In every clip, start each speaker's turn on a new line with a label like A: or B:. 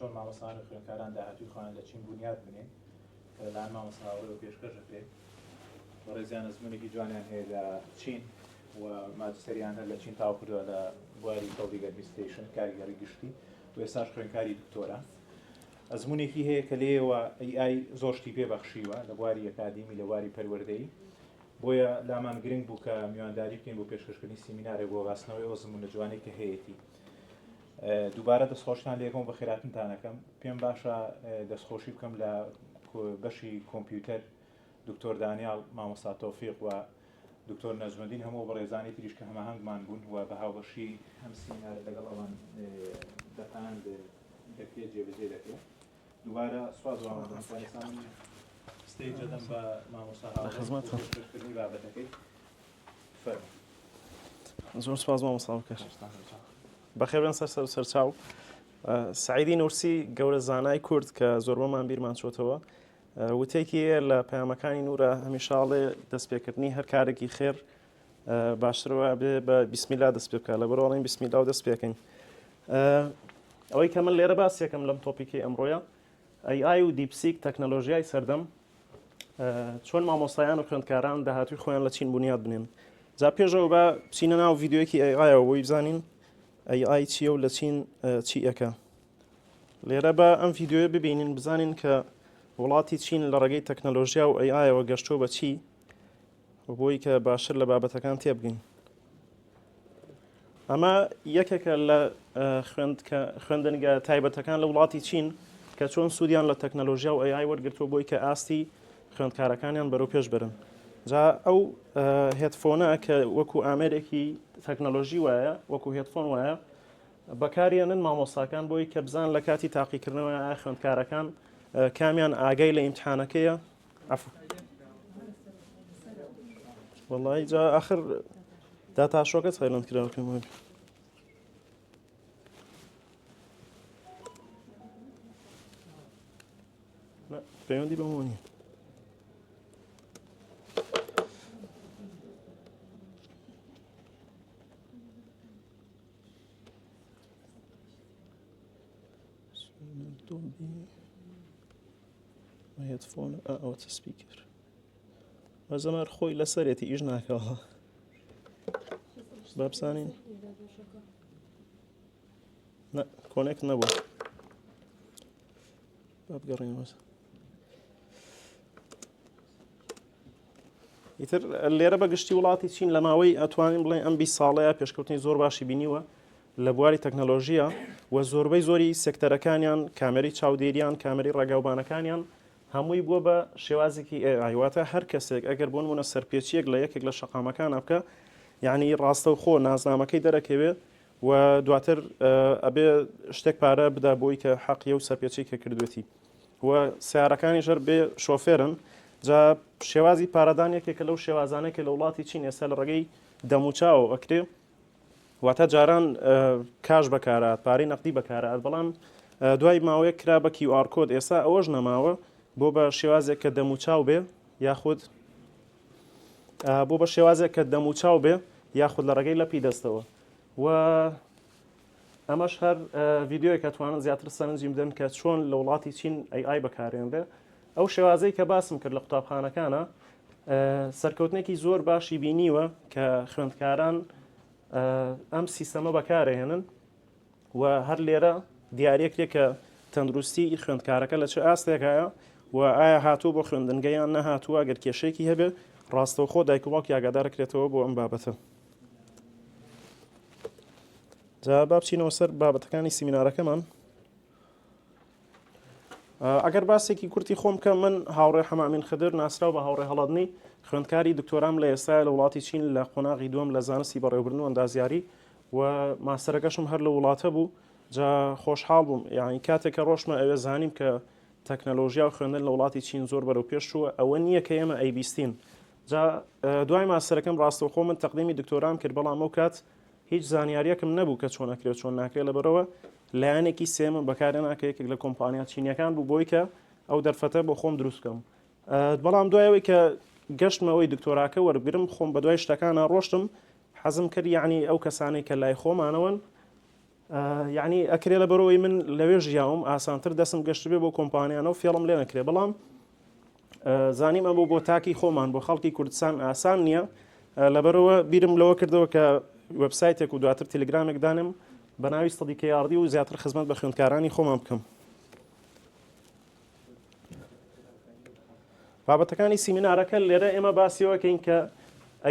A: چۆن مامۆستایان و خوێندکاران داهاتووی خۆیان لە چین بنیاد بنێن کە لەلایەن مامۆستاوەڕێ و پێشکەش دەکرێت بەڕێزیان ئەزمونێکی جوانیان هەیە لە چین و ماجستێریان هەر لە چین تاو کردووە لە بواری تەڵبیگ ئەدمینستریشن کاریگەری گشتی و ئێستاش خوێندکاری دکتۆرە. ئەزمونێکی هەیە کە لێەوە AI زۆر شتی پێبەخشیوە لە بواری ئەکادیمی لە بواری پەروەردەیی، بۆیە لامان گرنگ بوو کە میوانداری بکەین بۆ پێشکەشکردنی سیمینارێک بۆ باسنەوەی ئەو زمونە جوانەی کە هەیەی. دووبارە دەستخۆشتان لێکم بە خێراتنتانەکەم. پێم باشە دەستخۆشی بکەم لە بەشی کۆمپیوتەر دکتۆر دانیال مامۆستا تۆفیق و دکتۆر نەجمەدین هەموو بەڕێزانی تریش کە هەماهەنگمان بوون و بە هاوبەشی هەم سیمینارە لەگەڵ ئەوان دەتانند دەکرێت جێبەجێ دەکرێت. دووبارە سواز ستێج دەدەم بە مامۆستا هاوڕێکردنی بابەتەکەی.
B: زۆر سپاس مامۆستا بکەش. بەخێر بن سەرچاو. سعیدی نورسی گەورە زانای کورد کە زۆربەمان بیرمان چۆتەوە وتێکی لە پەیامەکانی نورە هەمیشاڵێ دەستپێکردنی هەر کارێکی خێر باشترەوە بێ بە بیسمیلا دەست پێ بکات، لە بەرەوەڵین بیسمیلا و دەست پێکەین. ئەوەی کە من لێرە باسیەکەم لەم تۆپیکی ئەمڕۆیە AI و دیپسیک تەکنەلۆژیای سەردەم چۆن مامۆستایان و خوێندکاران داهاتووی خۆیان لە چین بنیاد بنێن. جا پێشەوە بە بچینە ناو ڤیدیۆیەکی AIەوە بۆی بزانین AI چییە و لە چین چی ئەکە. لێرە بە ئەم ڤیدیۆیە ببینین بزانین کە وڵاتی چین لە ڕێگەی تەکنەلۆژیا و AIەوە گەشتۆ بە چی بۆی کە باشتر لە بابەتەکان تێبگەین. ئەمە یەکێکە لە خوێندنگە تایبەتەکان لە وڵاتی چین کە چۆن سوودیان لە تەکنەلۆژیا و AI وەرگرتووە بۆی کە ئاستی خوێندکارەکانیان بەرەو پێش برن. جا ئەو هێدفۆنە کە وەکو ئامێرێکی تەکنەلۆژی وایە وەکو هێدفۆن وایە بەکارێنن مامۆستاکان بۆی کە بزان لە کاتی تاقیکردنەوەی خوێندکارەکان کامیان ئاگای لە ئیمتحانەکەیە. والله جا آخر داتاشۆکە سایلەنت کراوە پێم وایە. پەیوەندی بەمەوە نییە. هێدفۆنە ئەوە سپیکر بەزەمەر خۆی لەسەرێتی ئیش ناکەوە بابزانین کۆنێک نەبوو بابگەڕێنەوە. ئیتر لێرە بەگشتی وڵاتی چین لە ماوەی ئەتوانین بڵێن ئەم 20 ساڵەیە پێشکەوتنی زۆر باشی بینیوە لە بواری تەکنەلۆژیە و زۆربەی زۆری سێکتەرەکانیان کامێری چاودێریان کامێری ڕێگاوبانەکانیان هەمووی بووە بە شێوازێکی AI. واتە هەر کەسێک ئەگەر بۆ نمونە سەرپێچیەک لە یەکێک لە شەقامەکانە بکە یعنی ڕاستە و خۆ نازنامەکەی دەرەکەوێ و دواتر ئەبێ شتێک پارە بدا بۆی کە حەقیە و سەرپێچی کە کردوێتی و سیارەکانی ژەر بێ شۆفێرن. جا شێوازی پارەدانێکێکە لەو شێوازانێکە لە وڵاتی چین ئێستا لە ڕێگەی دەموچاو ئەکرێ واتە جاران کاش بەکارات پارەی نەقدی بەکارات، بەڵام دوای ماوەیە کرا بە QR کۆد. ئێستا ئەوەش نەماوە بۆ بە شێوازێک کە دەموچاو بێ یاخود بۆ بە شێوازێک کە دەموچاو بێ یاخود لە ڕێگەی لەپی دەستەوە. و ئەمەش هەر ڤیدیۆیە کە توانن زیاتر سەرنجی بدەن کە چۆن لە وڵاتی چین AI بەکارێنرێ. ئەو شێوازەی کە باسم کرد لە قوتابخانەکانە سەرکەوتنێکی زۆر باشی بینیوە کە خوێندکاران ئەم سیستەمە بەکارهێنن و هەر لێرە دیارێکێک کە تەندروستی خوێندکارەکە لە چه ئاستێکایە و ئایا هاتوو بۆ خوێندنگەیان نەهاتووە گەر کێشەیەکی هەبێ ڕاستەوخۆ دایک و باوک یاگادارەکرێتەوە بۆ ئەم بابەتە. جا با بچینەوە سەر بابەتەکانی سیمینارەکەمان. ئەگەر باسێکی کورتی خۆم کە من هاوڕێ حەمامین خدر ناسراو بە هاوڕێ هەڵەدنی خوێندکاری دکتۆرام لە ئێستا لە وڵاتی چین لە قۆناغی دووەم لە زانستی بەڕێوەبردن و ئەندازیاری و ماستەرەکەشم هەر لە وڵاتە بوو. جا خۆشحاڵ بووم یعنی کاتێک کە ڕۆژمە ئەوێ زانیم کە تەکنەلۆژیا و خوێندن لە وڵاتی چین زۆر بەرەو پێش چووە ئەوە نییە کە ئێمە ئەیبیستین. جا دوای ماستەرەکەم ڕاستەوخۆ من تەقدیمی دکتۆرام کرد بەڵام ئەو کات هیچ زانیاریەکم نەبوو کە چۆن ئەکرێت چۆن ناکرێت لەبەرەوە لایەنێکی سێمە بەکارێ ناکە یەکێک لە کۆمپانیا چینیەکان بوو بۆی کە ئەو دەرفەتە بۆ خۆم دروست بکەم. بەڵام دوایەوەی کە گەشتمەوەی دکتۆراکە وەرگرم خۆم بە دوای شتەکانە ڕۆشتم حەزم کرد یعنی ئەو کەسانەی کە لای خۆمانەوەن یعنی ئەکرێ لە بەرەوەی من لەوێ ژیاوم ئاسانتر دەسم گەشت بێ بۆ کۆمپانیانەوە فێڵم لێ نەکرێ بەڵام زانیم ئەمە بۆ تاکی خۆمان بۆ خەڵکی کوردستان ئاسان نییە لەبەرەوە بیرم لەوە کردەوە کە وەبسایتێک و دواتر تەلگرامێک دانم بە ناوی سەدیقە یاڕدی و زیاتر خزمەت بە خوێندکارانی خۆمان بکەم. بابەتەکانی سیمینارەکە لێرە ئێمە باسیەوەکەین کە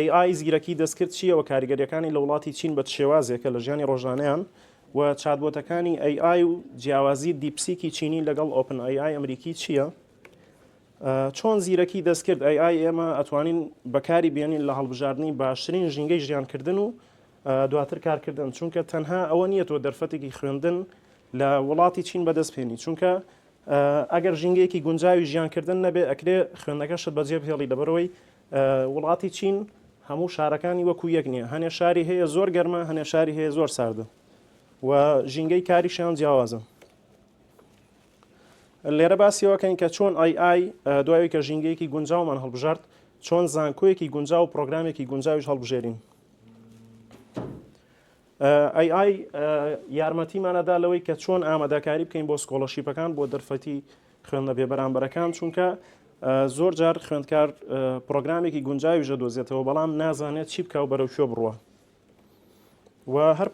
B: AI زیرەکی دەستکرد چیەوە کاریگەریەکانی لە وڵاتی چین بە شێوازێکە لە ژیانی ڕۆژانەیان و چاتبۆتەکانی AI و جیاوازی دیپسیکی چینی لەگەڵ OpenAI ئەمریکی چییە؟ چۆن زیرەکی دەستکرد AI ئێمە ئەتوانین بەکاری بێنین لە هەڵبژاردننی باشترین ژینگەی ژیانکردن و دواتر کارکردن چونکە تەنها ئەوە نییە تۆ دەرفەتێکی خوێندن لە وڵاتی چین بەدەستپێنی چونکە ئەگەر ژینگەیەکی گونجاوی ژیانکردن نەبێ ئەکرێ خوێندەکەشت بەجێ بهێڵی لەبەرەوەی وڵاتی چین هەموو شارەکانی وەکو یەک نییە هەنێ شاری هەیە زۆر گەرمە هەنێ شاری هەیە زۆر ساردە و ژینگەی کاریشیان جیاوازە. لێرە باسیەوەکەین کە چۆن AI دوای کە ژینگەیەکی گونجاومان هەڵبژارد چۆن زانکۆیەکی گونجاو و پرۆگرامێکی گونجاویش هەڵبژێرین. AI یارمەتیمانەدا لەوەی کە چۆن ئامادەکاری بکەین بۆ سکۆڵەرشیپەکان بۆ دەرفەتی خوێندە بێبەرامبەرەکان چونکە زۆر جار خوێندکار پرۆگرامێکی گونجاویش دۆزێتەوە بەڵام نازانێت چی بکە و بەرەو شوێ بڕوە و هەر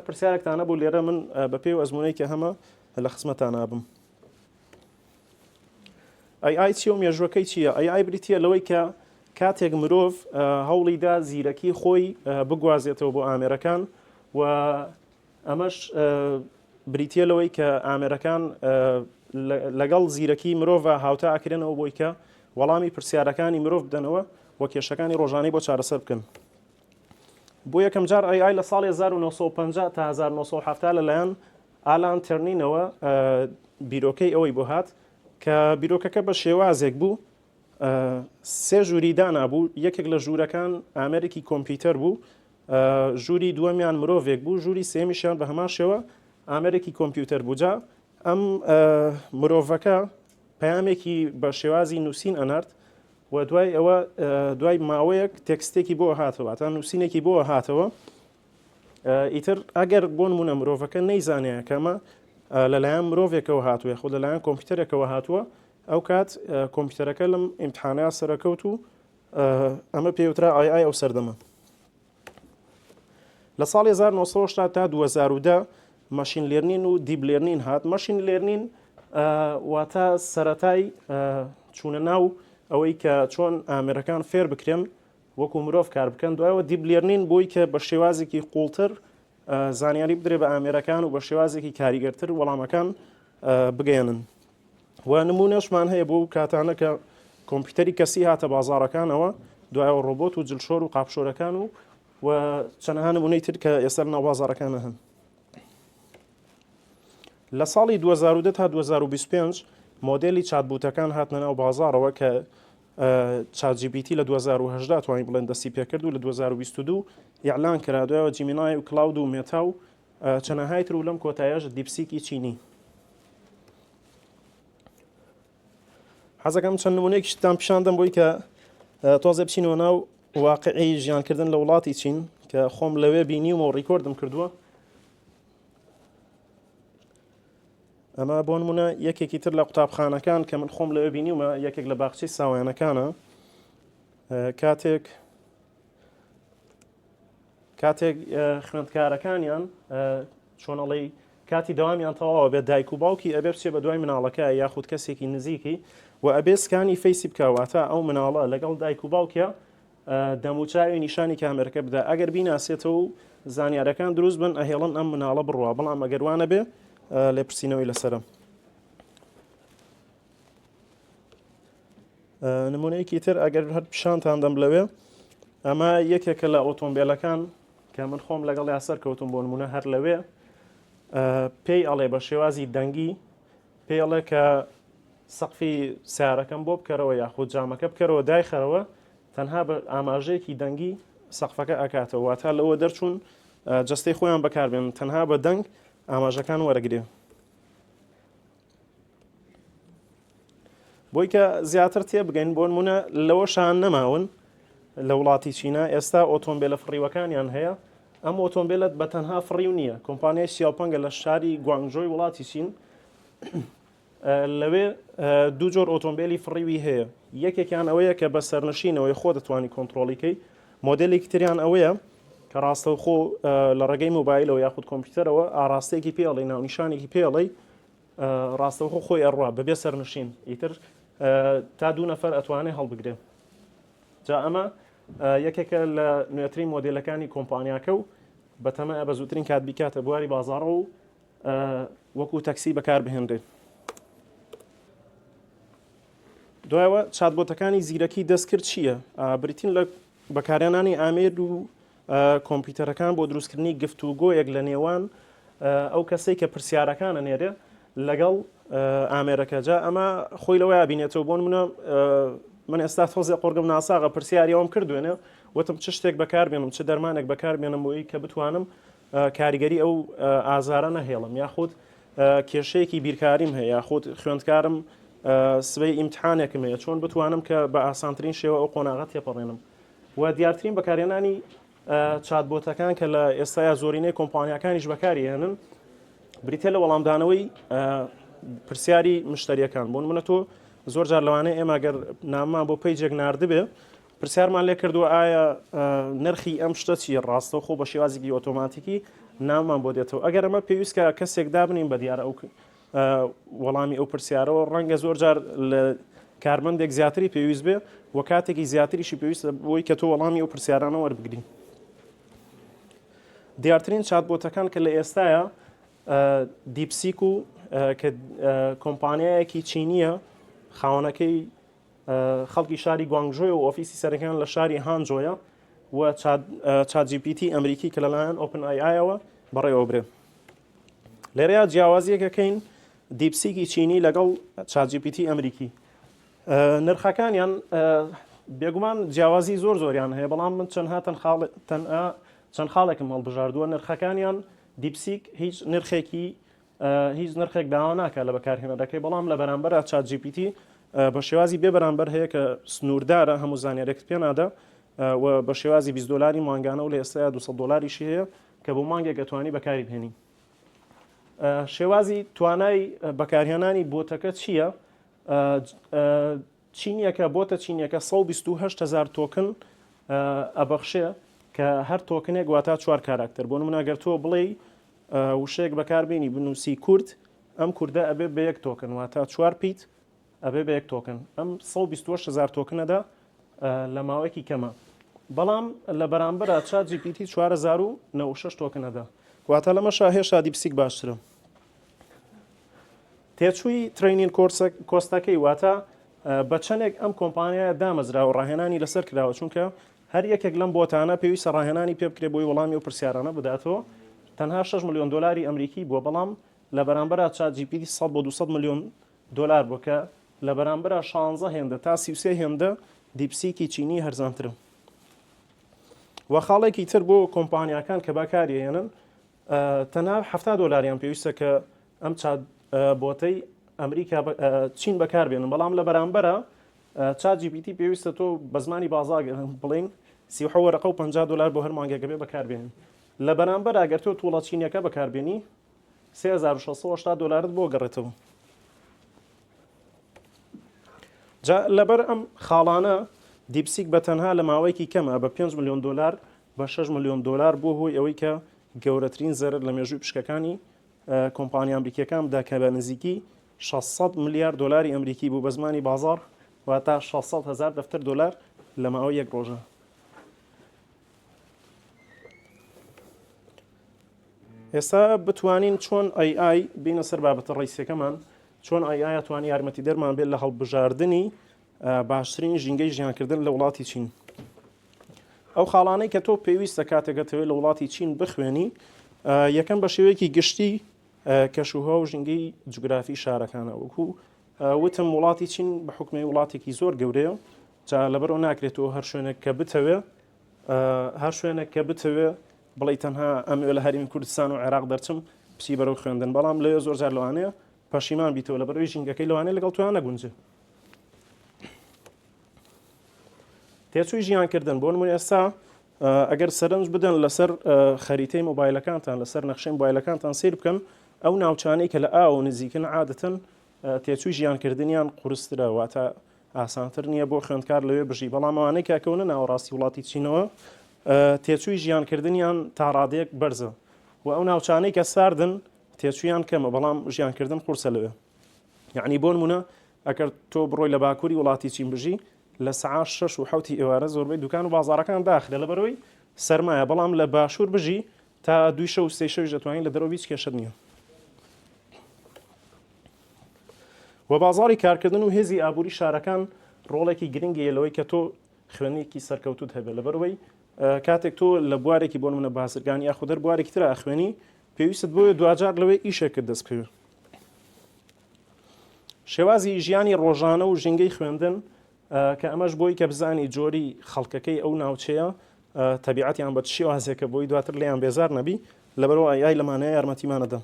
B: پرسیارێکتانە بوو لێرە من بە پێی و ئەزمونەی کە هەمە لە خزمەتان نابم. AI چیە و مێژوەکەی چییە؟ AI بریتە لەوەی کە کاتێک مرۆڤ هەوڵیدا زیرەکی خۆی بگوازێتەوە بۆ ئامێرەکان و ئەمەش بریتە لەوەی کە ئامێرەکان لەگەڵ زیرەکی مرۆڤ هاوتا ئاکرێنەوە بۆی کە وەڵامی پرسیارەکانی مرۆڤ بدەنەوە و کێشەکانی ڕۆژانەی بۆ چارەسەر بکەن. بۆ یەکەم جار AI لە ساڵی 1950 تا 1970 لەلایەن ئالان تەرنینەوە بیرۆکەی ئەوەی بۆ هات کە بیرۆکەکە بە شێوازێک بوو سێ ژووری دانابوو یەکێک لە ژوورەکان ئامێرێکی کۆمپیوتەر بوو ژووری دووەمیان مرۆڤێک بوو ژووری سێمیشیان بە هەمان شێوە ئامێرێکی کۆمپیوتەر بووجا ئەم مرۆڤەکە پەیامێکی بە شێوازی نووسین ئەنارد و دوای ئەوە دوای ماوەیەک تێکستێکی بۆ هاتەوە تا نووسینێکی بۆ هاتەوە ئیتر ئەگەر بۆ نمونە مرۆڤەکە نەیزانێ کەمە لەلایەن مرۆڤێکەوە هاتووە خۆ لەلایەن کۆمپیوتەرێکەوە هاتووە ئەو کات کۆمپیوتەرەکە لەم ئیمتحانەیە سەرەکەوت و ئەمە پێوترا AI ئەو سەردەمە. لە ساڵی 1970 تا 2010 ماشین لێرنین و دیپ لێرنین هات. ماشین لێرنین واتە سەرەتای چوونە ناو ئەوەی کە چۆن ئامێرەکان فێر بکرێن وەکو مرۆڤ کار بکەن دوایەوە دیپ لێرنین بۆی کە بە شێوازێکی قوڵتر زانیاری بدرێ بە ئامێرەکان و بە شێوازێکی کاریگەرتر وەڵامەکان بگەێنن و نمونەشمان هەیە بۆ کاتانە کە کۆمپیوتەری کەسی هاتە بازاڕەکانەوە دوایەوە ڕۆبۆت و جلشۆر و قاپشۆرەکان و چەندەها نمونەی تر کە ئێستا ناو بازاڕەکانە هەن. لە ساڵی 2010 تا 2025 مۆدێلی چاتبوتەکان هاتنە ناو بازاڕەوە کە ChatGPT لە 2018 توانین بڵێن دەستی پێکرد و لە 2022 ئیعلان کرا دوایەوە جیمینای و کلاود و مێتا و چەندەهای تر و لەم کۆتاییەش دیپسیکی چینی. حەزەکەم چەند نمونەیەکیشتان پیشاندەم بۆی کە تۆزێ بچینەوە ناو واقعی ژیانکردن لە وڵاتی چین کە خۆم لەوێ بینیومە و ڕیکۆردم کردووە. ئەمە بۆ نمونە یەکێکی تر لە قوتابخانەکان کە من خۆم لەوێ بینیومە یەکێک لە باخچەی ساوایانەکانە کاتێک خوێندکارەکانیان چۆنەڵی کاتی دەوامیان تەواوە بێت دایک و باوکی ئەبێ بچێ بە دوای مناڵەکە یاخود کەسێکی نزیکی و ئەبێ سکانی فەیسی بکەواتە ئەو مناڵە لەگەڵ دایک و باوکە دەموچاوی نیشانی کامێرەکە بدە ئەگەر بیناسێتەوە و زانیارەکان دروست بن ئەهێڵن ئەم مناڵە بڕوە بەڵام ئەگەروانە بێ لێپرسینەوەی لەسەرم. نمونەیەکی تر ئەگەر هەر پیشانتان دەم لەوێ ئەمە یەکێکە لە ئۆتۆمبیلەکان کە من خۆم لەگەڵ یاسەر کەوتم بۆ نمونە هەر لەوێ پێی ئەڵێ بە شێوازی دەنگی پێی ئەڵێ کە سەقفی سیارەکەم بۆ بکەرەوە یاخود جامەکە بکەرەوە دایخەرەوە تەنها بە ئاماژەیەکی دەنگی سەقفەکە ئەکاتەوە واتە لەوە دەرچوون جەستەی خۆیان بەکاربێن تەنها بە دەنگ ئاماژەکان وەرەگرێ. بۆی کە زیاتر تێبگەین بۆ نمونە لەوە شان نەماون لە وڵاتی چینە ئێستا ئۆتۆمبیلە فڕیوەکانیان هەیە ئەم ئۆتۆمبیلت بە تەنها فڕی و نییە. کۆمپانیای سیاوپەنگە لە شاری گوانگجۆی وڵاتی چین لەوێ دوو جۆر ئۆتۆمبیلی فڕیوی هەیە. یەکێکیان ئەوەیە کە بە سەرنشینەوەی خۆ دەتوانانی کۆنتترۆلیکەی، مۆدلێکی تریان ئەوەیە کە ڕاستەوخۆ لە ڕێگەی مۆبایلەوە یاخود کۆمپیوتەرەوە ئاراستەیەکی پێڵی ناونیشانێکی پێڵی ڕاستەوخۆ خۆی ئەڕوا بەبێ سەرنشین ئیتر تا دوو نەفەر ئەتوانێ هەڵبگرێ. جا ئەمە یەکێکە لە نوێترین مۆدلەکانی کۆمپانیاکە و بەتەمە بە زووترین کات بیکاتە بواری بازاڕە و وەکو تەکسی بەکار بهێنرێت. دوایەوە چاتبۆتەکانی زیرەکی دەستکرد چییە؟ بریتین لە بەکارهێنانی ئامێر و کۆمپیوتەرەکان بۆ دروستکردنی گفتوگۆیەک لە نێوان ئەو کەسەی کە پرسیارەکانە نێرێ لەگەڵ ئامێرەکە. جا ئەمە خۆی لەوەی بینێتەوە بۆن منە من ئێستا تۆزێ قۆرگم ناساغە پرسیاریەوەم کردوێنێ وتم چ شتێک بەکاربێنم چ دەرمانێک بەکاربێنم بۆی کە بتوانم کاریگەری ئەو ئازارە نەهێڵم یاخود کێشەیەکی بیرکاریم هەیە یاخود خوێندکارم سبەی ئیمتحانێکم هەیە چۆن بتوانم کە بە ئاسانترین شێوە ئەو قۆناغە تێپەڕێنم. و دیارترین بەکارهێنانی چاتبۆتەکان کە لە ئێستایا زۆرینەی کۆمپانیاکانیش بەکاری هێنن بریتێ لە وەڵامدانەوەی پرسیاری مشتریەکان. بۆن منە تۆ زۆر جار لەوانەیە ئێمە گەر ناممان بۆ پەیجێک ناردبێ پرسیارمان لێ کردووە ئایا نرخی ئەم شتە چی ڕاستە خۆ بە شێوازێکی ئۆتۆماتیکی ناممان بۆ دێتەوە. ئەگەر ئەمە پێویستکە کەسێک دابنین بە دیارە ئەو وەڵامی ئەو پرسیارەوە ڕەنگە زۆر جار لە کارمەندێک زیاتری پێویست بێ و کاتێکی زیاتریشی پێویستە بۆی کە تۆ وەڵامی ئەو پرسیارانە وەربگرین. دیارترین چاتبۆتەکان کە لە ئێستاە دیپسیک و کە کۆمپانیایەکی چینیە خاوەنەکەی خەڵکی شاری گوانگجۆی و ئۆفیسی سەرەکان لە شاری هانجۆیە و چاتGPT ئەمریکی کە لەلایەن OpenAI-ەوە بەڕێوە برێ. لێرەیە جیاوازیەکەکەین دیپسیکی چینی لەگەڵ چاتGPT ئەمریکی. نرخەکانیان بێگومان جیاوازی زۆریان هەیە بەڵام من چەند خاڵێکم هەڵبژاردووە. نرخەکانیان دیپسیک هیچ نرخێک داوا ناکات لە بەکارهێنەرەکەی بەڵام لە بەرامبەر چاتGPT بە شێوازی بێ بەرامبەر هەیە کە سنووردارە هەموو زانیارێک پێ نادا و بە شێوازی $20 مانگانە و لە ئێستایا $200 هەیە کە بۆ مانگێک دەتوانی بەکاری بهێنی. شێوازی توانای بەکارهێنانی بۆتەکە چییە؟ چینیەکە بۆتە چینیەکە 128,000 تۆکن ئەبەخشێ کە هەر تۆکنێک واتە 4 کاراکتەر. بۆ نمونە ئەگەر تۆ بڵێ وشەیەک بەکاربێنی بنووسی کورد ئەم کووردە ئەبێ بە 1 تۆکن واتە 4 پیت ئەبێ بە 1 تۆکن. ئەم 128,000 تۆکنەدا لە ماوەیەکی کەمە بەڵام لە بەرامبەر ChatGPT 4,096 تۆکنەدا واتە لەمەشا هێشتا دیپسیک باشترە. تێچووی ترینین کۆستەکەی واتە بە چەندێک ئەم کۆمپانیایە دامەزراوە ڕاهێنانی لەسەر کراوە چونکە هەر یەکێک لەم بۆتانە پێویستە ڕاهێنانی پێ بکرێ بۆی وەڵامی و پرسیارانە بداتەوە تەنها $6 ملیۆن ئەمریکی بووە بەڵام لە بەرامبەر ChatGPT 100 بۆ $200 ملیۆن بووە کە لە بەرامبەر 16 هێندە تا 33 هێندە دیپسیکی چینی هەرزانترم. و خاڵێکی تر بۆ کۆمپانیاکان کە بەکارهێنن تەنها $70 پێویستە کە ئەم چات بۆتەی ئەمریکا چین بەکاربێنن بەڵام لە بەرامبەرە ChatGPT پێویستە تۆ بە زمانی بازار بڵین 37 وەرەقە و $50 بۆ هەر مانگێکە بێ بەکاربێنن. لە بەرامبەر ئەگەر تۆ تووڵە چینیەکە بەکاربێنی $3,680 بۆ گەڕێتەوە. جا لەبەر ئەم خاڵانە دیپسیک بە تەنها لە ماوەیەکی کەمە بە $5 ملیۆن بە $6 ملیۆن بۆ هۆی ئەوەی کە گەورەترین زەرر لە مێژووی پشکەکانی کۆمپانیا ئەمریکیەکان کە بە نزیکی $600 ملیار ئەمریکی بوو بە زمانی بازار واتە 600,000 دەفتەر دۆلار لە ماوەی یەک ڕۆژە. ئێستا بتوانین چۆن AI بینە سەر بابەتە ڕیسەکەمان چۆن AI توانی یارمەتی دەرمان بێت لە هەڵبژاردننی باشترین ژینگەی ژیانکردن لە وڵاتی چین. ئەو خاڵانەی کە تۆ پێویستە کاتێکەوەی لە وڵاتی چین بخوێنی یەکەم بە شێوەیەکی گشتی کەشوهە و ژینگەی جوگرافی شارەکانە وەکو وتم وڵاتی چین بە حکمی وڵاتێکی زۆر گەورەیە جا لەبەرەوە ناکرێتەوە هەر شوێنێک کە بتەوێ بڵێ تەنها ئەمێ لە هەرێمی کوردستان و عێراق دەرچم پچی بەرەو خوێندن بەڵام لەوێ زۆر جار لەوانەیە پەشیمان بیتەوە لەبەرەوەی ژینگەکەی لەوانەیە لەگەڵ تویان نەگونجێ. تێچووی ژیانکردن بۆ نمونە ئێستا ئەگەر سەرنج بدەن لەسەر خەریتەی مۆبایلەکانتان لەسەر نەخشەی مۆبایلەکانتان سیر بکەن ئەو ناوچانەی کە لە ئاو نزیکن عادەتەن تێچووی ژیانکردنیان قورسترە واتە ئاسانتر نییە بۆ خوێندکار لەوێ بژی بەڵام ئەوانەی کاکەونە ناوەڕاستی وڵاتی چینەوە تێچووی ژیانکردنیان تا ڕادەیەک بەرزە و ئەو ناوچانەی کە ساردن تێچوویان کەمە بەڵام ژیانکردن قورسە لەوێ یعنی بۆ نمونە ئەگەر تۆ بڕۆی لە باکووری وڵاتی چین بژی لە سەعات 6 و 7 ئێوارە زۆربەی دوکان و بازاڕەکان داخلە لەبەرەوەی سەرمایە بەڵام لە باشوور بژی تا 2 شەو 3 شەویش دەتوانین لە دەرەوە هیچ کێشە نییە و بازاری کارکردن و هێزی ئابووری شارەکان ڕۆڵێکی گرنگی لەوەی کە تۆ خوێنێکی سەرکەوتوت هەبێت لەبەرەوەی کاتێک تۆ لە بوارێکی بۆ منە بازرگانی یاخود دەر بوارێکی تر ئاخوێنی پێویستت بۆیە دوجار لەوێ ئیشێکت دەست پێ شێوازی ژیانی ڕۆژانە و ژینگەی خوێندن کە ئەمەش بۆی کە بزانی جۆری خەڵکەکەی ئەو ناوچەیە تەبیعەتیان بە شێوازێکە بۆی دواتر لێیان بێزار نەبی لەبەرەوە ئای لەمانەیە یارمەتیمانەدەم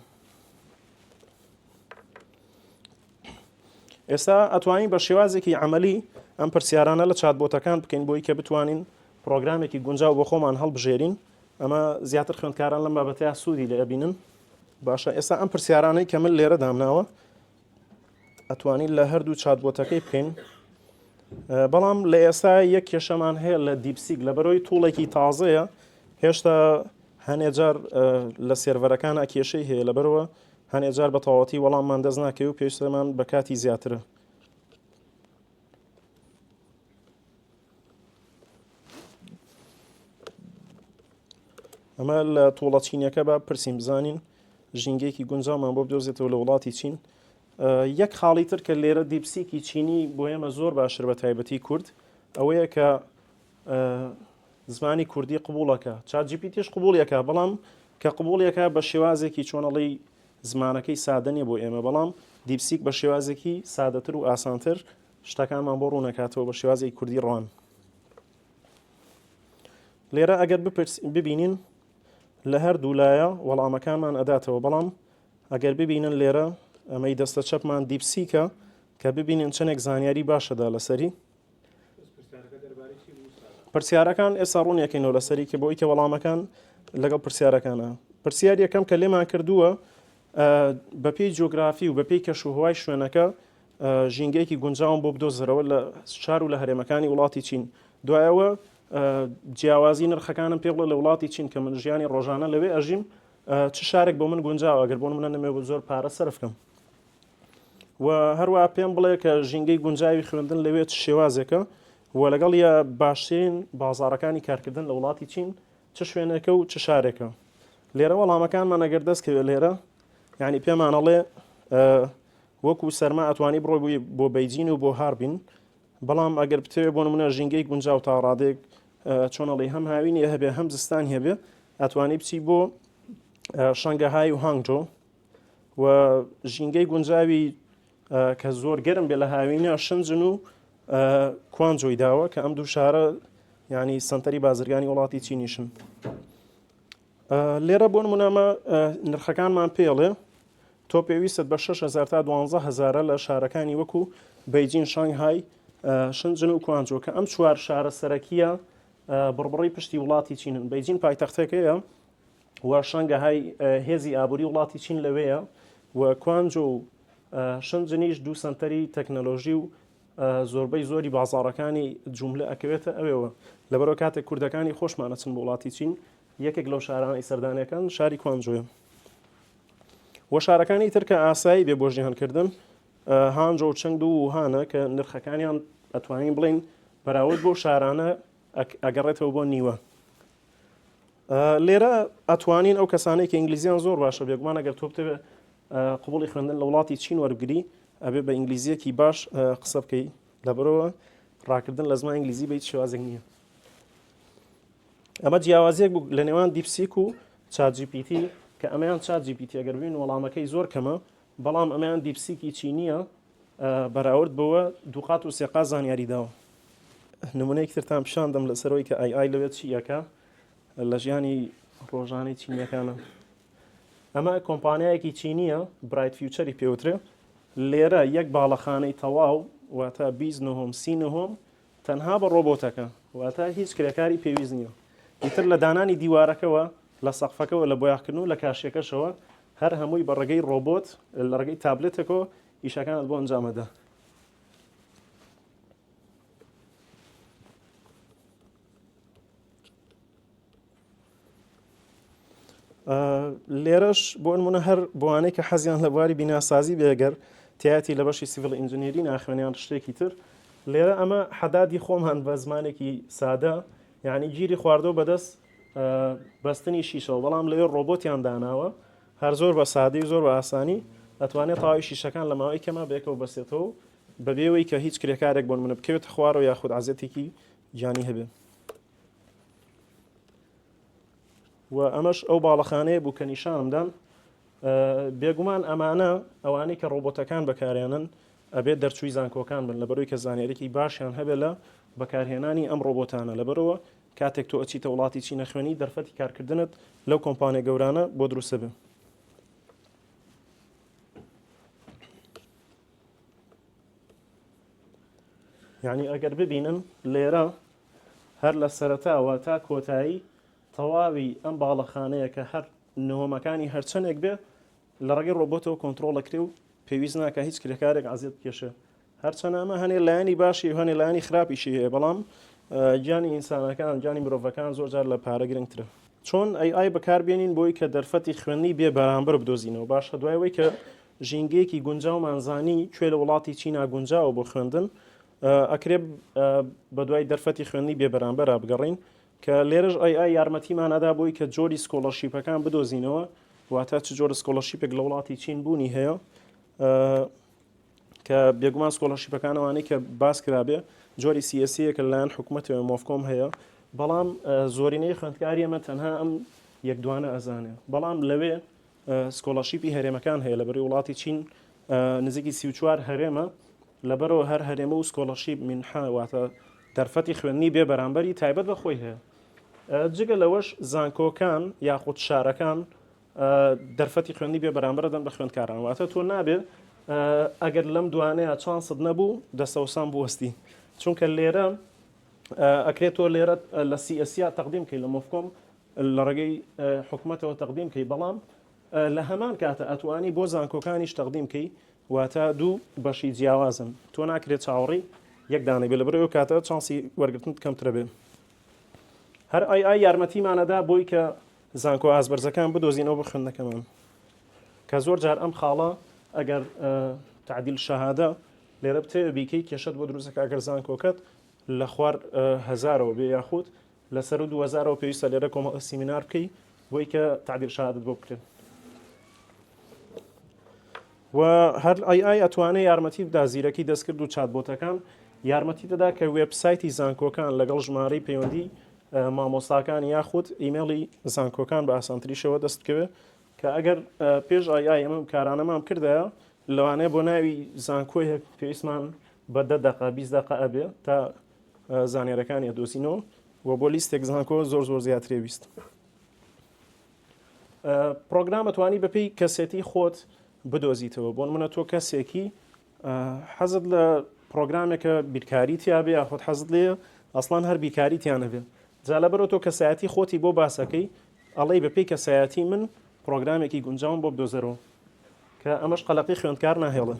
B: ئێستا ئەتوانین بە شێوازێکی عملی ئەم پرسیارانە لە چاتبۆتەکان بکەین بۆی کە بتوانین پرۆگرامێکی گونجاو بۆ خۆمان هەڵبژێرین ئەمە زیاتر خوێندکاران لەم بابەتەیە سوودی لێ ئەبینن باشە ئێستا ئەم پرسیارانەی کە من لێرە دامناوە ئەتوانین لە هەردوو چاتبۆتەکەی بکەین بەڵام لە ئێستا یەک کێشەمان هەیە لە دیپسیک لەبەرەوەی توڵێکی تازەیە هێشتا هەنێجار لە سێرڤەرەکانە کێشەی هەیە لەبەرەوە هەنێجار بە تەواوەتی وەڵاممان دەست ناکەوێت و پێویستمان بە کاتی زیاترە ئەمە لە توڵە چینیەکە بە پرسیم بزانین ژینگەیەکی گونجاومان بۆ بدۆزێتەوە لە وڵاتی چین یەک خاڵی تر کە لێرە دیپسیکی چینی بۆ ئێمە زۆر باشتر بە تایبەتی کورد ئەوەیە کە زمانی کوردی قبوڵەکە چات جی پی تیش قبوڵیەکە بەڵام کە قبوڵیەکە بە شێوازێکی چۆنەڵی زمانەکەی سادە نیە بۆ ئێمە بەڵام دیپسیک بە شێوازێکی سادەتر و ئاسانتر شتەکانمان بۆ ڕوونەکاتەوە بە شێوازی کوردی ڕوان لێرە ئەگەر ببینین لە هەردوو لایە وەڵامەکانمان ئەداتەوە بەڵام ئەگەر ببینن لێرە ئەمەی دەستە چەپمان دیپسیکە کە ببینین چەندێک زانیاری باشەدا لەسەری پرسیارەکان ئێستا ڕوونیەکەینەوە لەسەری کە بۆی کە وەڵامەکان لەگەڵ پرسیارەکانە پرسیار یەکەم کە لێمان کردووە بەپێی جۆگرافی و بەپێی کەشوهوای شوێنەکە ژینگەیەکی گونجاوم بۆ بدۆزەرەوە لە شار و لە هەرێمەکانی وڵاتی چین دوایەوە جیاوازی نرخەکانم پێ بڵێ لە وڵاتی چین کە من ژیانی ڕۆژانە لەوێ ئەژیم چ شارێک بۆ من گونجاوە ئەگەر بۆ منە نەمێ بۆ زۆر پارە سەرف بکەم و هەروە پێم بڵێ کە ژینگەی گونجاوی خوێندن لەوێ چ شێوازێکە و لەگەڵ یە باشترین بازاڕەکانی کارکردن لە وڵاتی چین چ شوێنێکە و چ شارێکە لێرە وەڵامەکانمان ئەگەر دەستکەوێت لێرە یعنی پێمانەڵێ وەکو سەرما ئەتوانی بڕۆی بۆ بەیجین و بۆ هاربین بەڵام ئەگەر بتەوێت بۆ نمونە ژینگەی گونجاو تا ڕادێک چۆنەڵی هەم هاوینی هەبێ هەم زستان هەبێ ئەتوانی بچی بۆ شەنگەهای و هانگجۆ و ژینگەی گونجاوی کە زۆر گەرم بێ لە هاوینە شنجن و کوانجۆی داوە کە ئەم دوو شارە ینی سنتەری بازرگانی وڵاتی چینیشن لێرە بۆ نمونەمە نرخەکانمان پێڵێ تۆ پێویستت بە 6,000 تا 12,000 لە شارەکانی وەکو بەیجین شانگهای شنجن و کوانجۆ کە ئەم چوار شارە سەرەکیە بڕبڕی پشتی وڵاتی چینن بەیجین پایتەختەکەیە و شەنگەهای هێزی ئابووری وڵاتی چین لەوەیە و کوانجۆ و شنجنیش دوو سنتەری تەکنەلۆژی و زۆربەی زۆری بازاڕەکانی جوملە ئەکەوێتە ئەوێەوە لەبەرەوە کاتێک کوردەکانی خۆشمانەچن بە وڵاتی چین یەکێک لەو شارانەی سەردانیەکان شاری کوانجۆیە وە شارەکانی تر کە ئاسایی بێ بۆ ژیانکردن هانجۆ و چەنگ و ووهانە کە نرخەکانیان ئەتوانین بڵین بەراورد بۆ شارانە ئەگەڕێتەوە بۆ نیوە لێرە ئەتوانین ئەو کەسانەی کە ئینگلیزیان زۆر باشە بێگومان ئەگەر تۆ بتەوێت قبوڵی خوێندن لە وڵاتی چین وەربگری ئەبێ بە ئینگلیزیەکی باش قسە بکەی لەبەرەوە ڕاکردن لە زمان ئینگلیزی بە هیچ شێوازێک نییە ئەمە جیاوازیەک بوو لە نێوان دیپسیک و چات جی پی تی کە ئەمەیان چات جی پی تی ئەگەر ببین وەڵامەکەی زۆر کەمە بەڵام ئەمەیان دیپسیکی چینیە بەراورد بەوە دووقات و سێقا زانیاری داوە نمونەیەکی ترتان پیشاندەم لەسەرەوەی کە ئای لەوێت چیەکە لە ژیانی ڕۆژانەی چینیەکانە ئەمە کۆمپانیایەکی چینیە برایت فیوچەری پێوترێ لێرە یەک باڵەخانەی تەواو واتە 29 تەنها بە ڕۆبۆتەکە واتە هیچ کرێکاری پێویست نییە ئیتر لە دانانی دیوارەکەەوە لە سەقفەکەەوە لە بۆیاکردن و لە کاشیەکەشەوە هەر هەمووی بە ڕێگەی ڕۆبۆت لە ڕێگەی تابلێتێکەوە ئیشەکانت بۆ ئەنجامەدا. لێرەش بۆ نمونە هەر بۆوانەی کە حەزیان لە بواری بیناسازی بێگەر تیاتی لە بەشی سیڤڵ ئینجینێری ناخوێنیان شتێکی تر لێرە ئەمە حەدادی خۆمان بە زمانێکی سادە یعنی گیری خواردۆ بەدەست بەستنی شیشەوە بەڵام لەوێ ڕۆبۆتیان داناوە هەر زۆر بە سادەی زۆر بە ئاسانی ئەتوانێت تاوای شیشەکان لە ماوەی کەما بێکەوە بەسێتەوە بەبێەوەی کە هیچ کرێکارێک بۆن منە بکەوێت خوارەوە یاخود عەزێتێکی جانی هەبێ. و ئەمەش ئەو باڵەخانەیە بوو کە نیشانمدان بێگومان ئەمانە ئەوانەی کە ڕۆبۆتەکان بەکارێنن ئەبێت دەرچووی زانکۆکان بن لەبەرەوەی کە زانیاریی باشیان هەبێت لە بەکارهێنانی ئەم ڕۆبۆتانە لەبەرەوە کاتێک تۆ ئەچیتە وڵاتی چی نەخوێنی دەرفەتی کارکردنت لەو کۆمپانیە گەورانە بۆ دروستە بێ. یعنی ئەگەر ببینن لێرە هەر لە سەرەتاوە تا کۆتایی تەواوی ئەم باڵەخانەیە کە هەر نهۆمەکانی هەرچەندێک بێ لە ڕێگەی ڕۆبۆتەوە کۆنتترۆڵەکرێ و پێویست ناکە هیچ کرێکارێک عەزێت کێشە هەرچەند ئەمە هەنێ لایانی باشی و هەنێ لایانی خراپیشی هەیە بەڵام گیانی ئینسانەکان گیانی مرۆڤەکان زۆر جار لە پارە گرنگترە. چۆن ئای بەکاربێنین بۆی کە دەرفەتی خوێندنی بێ بەرامبەر بدۆزینەوە باشە دوایەوەی کە ژینگەیەکی گونجاو مانزانی کوێ لە وڵاتی چینا گونجاوە بۆ خوێندن ئەکرێ بە دوای دەرفەتی خوێندنی بێ بەرامبەر بگەڕین کە لێرەش ئای یارمەتیمانەدا بۆی کە جۆری سکۆلەرشیپەکان بدۆزینەوە واتە چ جۆرە سکۆلەرشیپێک لە وڵاتی چین بوونی هەیە کە بێگومان سکۆلەرشیپەکانەوانەی کە باس کرابێ جۆری سیاسیەکە لەلایەن حکوومەتەوە مۆفکۆم هەیە بەڵام زۆرینەی خوێندکاری ئەمە تەنها ئەم یەکدوانە ئەزانێ بەڵام لەوێ سکۆلەرشیپی هەرێمەکان هەیە لەبەری وڵاتی چین نزیکی 34 هەرێمە لەبەرەوە هەر هەرێمە و سکۆلەرشیپ منحا واتە دەرفەتی خوێندنی بێ بەرامبەری تایبەت بە خۆی هەیە. جگە لەوەش زانکۆکان یاخود شارەکان دەرفەتی خوێندنی بێ بەرامبەر دەن بە خوێندکاران واتە تۆ نابێت ئەگەر لەم دوانەیە چانسد نەبوو دەسەوسان بوەستی چونکە لێرە ئەکرێت تۆ لێرە لە سیئەسیا تەقدیم کەی لە مۆفکۆم لە ڕێگەی حکوومەتەوە تەقدیم کەی بەڵام لە هەمان کاتە ئەتوانی بۆ زانکۆکانیش تەقدیم کەی واتە دوو بەشی جیاوازن تۆ ناکرێت چاوەڕی یەک دانەی بێ لەبەرەوە کاتە چانسی وەرگرتن کەمترە بێ. هەر ئای یارمەتیمانەدا بۆی کە زانکۆ ئازبەرزەکان بدۆزینەوە بە خوێندنەکەمان کە زۆر جار ئەم خاڵە ئەگەر تعدیل شەهادە لێرە بتێ بیکەی کێشت بۆ دروستەکە ئەگەر زانکۆکەت لە خوار هەزارەوە بێ یاخود لەسەر 2000ەوە پێویستە لێرە کۆمەڵ سیمینار بکەی بۆی کە تعدیل شەهادەت بۆ بکرێن. و هەر ئای ئەتوانێت یارمەتی بدا زیرەکی دەستکرد و چاتبۆتەکان یارمەتی دەدا کە وێبسایتی زانکۆکان لەگەڵ ژمارەی پەیوەندی مامۆستاکان یاخود ئیمێڵی زانکۆکان بە ئاسانتریشەوە دەست بکەوێت کە ئەگەر پێش ئای ئەمە کارانەمان کردایە لەوانەیە بۆ ناوی زانکۆیەک پێویستمان بە 10 دقیقە 20 دقیقە ئەبێ تا زانیارەکانی دۆزینەوە و بۆ لیستێک زانکۆ زۆر زیاترێ ویست. پرۆگرام ئەتوانی بەپێی کەسێتی خۆت بدۆزیتەوە بۆ نمونە تۆ کەسێکی حەزت لە پرۆگرامێکە بیرکاری تیابێ یاخود حەزت لێ ئەسڵان هەر بیرکاری تیانە بێ جا لەبەرەوە تۆ کەسایەتی خۆتی بۆ باسەکەی ئەڵێ بەپێی کەسایەتی من پرۆگرامێکی گونجاوم بۆ بدۆزەرەوە کە ئەمەش قەلەقی خوێندکار ناهێڵێ.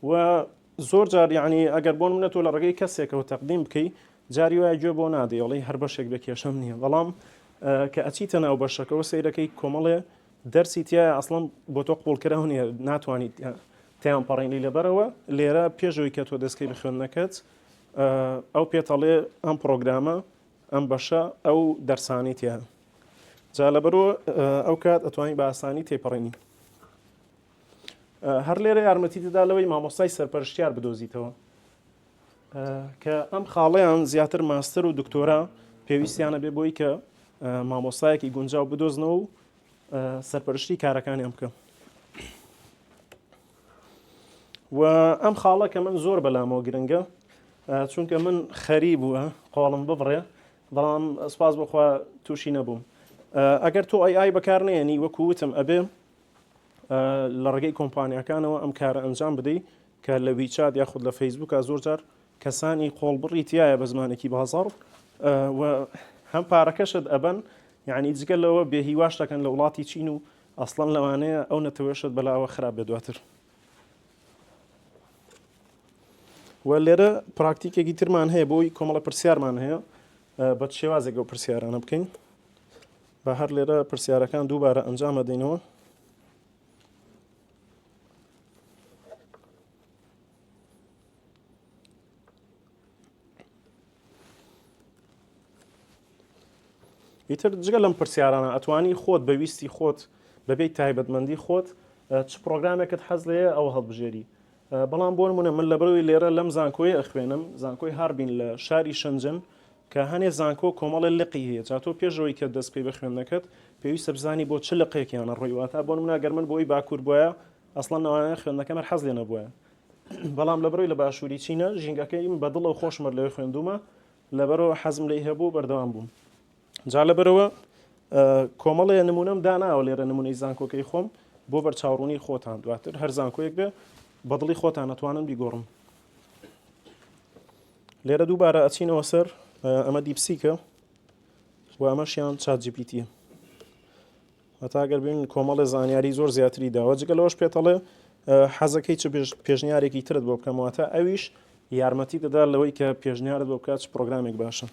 B: و زۆر جار یعنی ئەگەر بۆ منە تۆ لە ڕێگەی کەسێکەوە تەقدیم بکەی جاری وایە گوێ بۆ نادێ ئەڵێ هەر بەشێک بە کێشەم نییە بەڵام کە ئەچیتە ناو بەشەکەەوە سەیرەکەی کۆمەڵێ دەرسی تایە ئەسڵم بۆ تۆ قوڵکراوە نیە ناتوانیت تیان پەڕێنی لەبەرەوە لێرە پێشەوەی کە تۆ دەستکەی بە خوێندنەکەت ئەو پێتەڵێ ئەم پرۆگرامە ئەم بەشە ئەو دەرسانی تیا جا لەبەرەوە ئەو کات ئەتوانی بە ئاسانی تێپەڕێنی. هەر لێرە یارمەتی دەدا لەوەی مامۆستای سەرپەرشتیار بدۆزیتەوە کە ئەم خاڵەیان زیاتر ماستەر و دکتۆرا پێویستیانە بێ بۆی کە مامۆستایەکی گونجاو بدۆزنەوە و سەرپەرشتی کارەکانیان بکە. و ئەم خاڵە کە من زۆر بەلامەوە گرنگە چونکە من خەری بووە قۆڵم ببڕێ بەڵام سپاس بخوا تووشی نەبووم. ئەگەر تۆ ئای بەکارنێنی وەکو وتم ئەبێ لە ڕێگەی کۆمپانیەکانەوە ئەم کارە ئەنجام بدەی کە لە ویچات یاخود لە فەیسبووکە زۆر جار کەسانی قۆڵبڕی تایە بە زمانێکی بازاڕ و هەم پارەکەشت ئەبەن یعنی جگە لەوە بێهیواش دەکەن لە وڵاتی چین و ئەسڵەن لەوانەیە ئەو نەتەوەشت بەلاوە خراپ بێ دواتر. و لێرە پراکتیکێکی ترمان هەیە بۆی کۆمەڵە پرسیارمان هەیە بە شێوازێک ئەو پرسیارانە بکەین بە هەر لێرە پرسیارەکان دووبارە ئەنجام دەدەینەوە. ئیتر جگە لەم پرسیارانە ئەتوانی خۆت بەویستی خۆت بەبێ تایبەتمەندی خۆت چ پرۆگرامێکت حەز لێیە ئەو هەڵبژێری. بەڵام بۆ نمونە من لەبەرەوەی لێرە لەم زانکۆیە ئەخوێنم زانکۆی هاربین لە شاری شەنجن کە هەنێ زانکۆ کۆمەڵە لقی هەیە جاتۆ پێشەوەی کە دەست پێی بە خوێندنەکەت پێویستە بزانی بۆ چ لقێکیانە ڕۆیواتە بۆ نمونە گەر من بۆی باکوور بۆیە ئەسڵەن نەوانەیە خوێندنەکەم حەز لێ نەبووە. بەڵام لەبەرەوەی لە باشووری چینە ژینگەکەی بەدڵ و خۆشمەر لەوێ خوێندومە لەبەرەوە حەزم لێی هەبوو بەردەوام بووم. جا لەبەرەوە کۆمەڵەیە نمونەم داناوە لێرە نمونەی زانکۆکەی خۆم بۆ بەرچاوڕوونی خۆتان دواتر هەر زانکۆیەک بێ بەدڵی خۆتان نەتوانن بیگۆڕم. لێرە دووبارە ئەچینەوە سەر ئەمە دیپسیکە و ئەمەشیان چات جی پی تیە هەتاگەر بین کۆمەڵی زانیاری زۆر زیاتری داوە جگە لەوەش پێتەڵێ حەزەکەی چ پێشنیارێکی ترت بۆ بکەمەوەتە ئەویش یارمەتی دەدا لەوەی کە پێشنیارت بۆ بکات چ پرۆگرامێک باشە.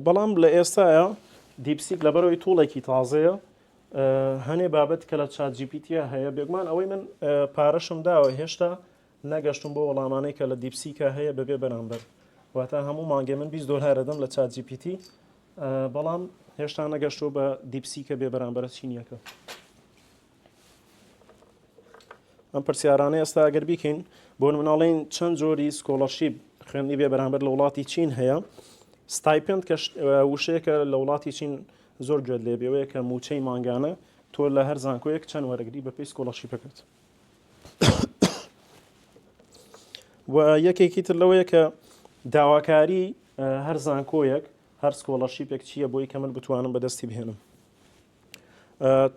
B: بەڵام لە ئێستاە دیپسیک لەبەرەوەی توڵێکی تازەیە هەنێ بابەت کە لە چات جی پی تیە هەیە بێگومان ئەوەی من پارەشم داوە هێشتا نەگەشتم بۆ وەڵامانەی کە لە دیپسیکە هەیە بەبێ بەرامبەر واتە هەموو مانگێ من 20 دلار دەدەم لە چات جی پی تی بەڵام هێشتا نەگەشتۆ بە دیپسیکە بێ بەرامبەرە چینیەکە. ئەم پرسیارانە ئێستا ئەگەر بیکەین بۆ مناڵین چەند جۆری سکۆلەرشیپ خوێندنی بێ بەرامبەر لە وڵاتی چین هەیە. ستایپند کە وشەیەکە لە وڵاتی چین زۆر گوێت لێبێەوەیە کە موچەی مانگانە تۆ لە هەر زانکۆیەک چەند وەرەگری بە پێی سکۆلەرشیپەکەت. و یەکێکی تر لەوەیە کە داواکاری هەر زانکۆیەک هەر سکۆلەرشیپێک چییە بۆی کە من بتوانم بەدەستی بهێنم.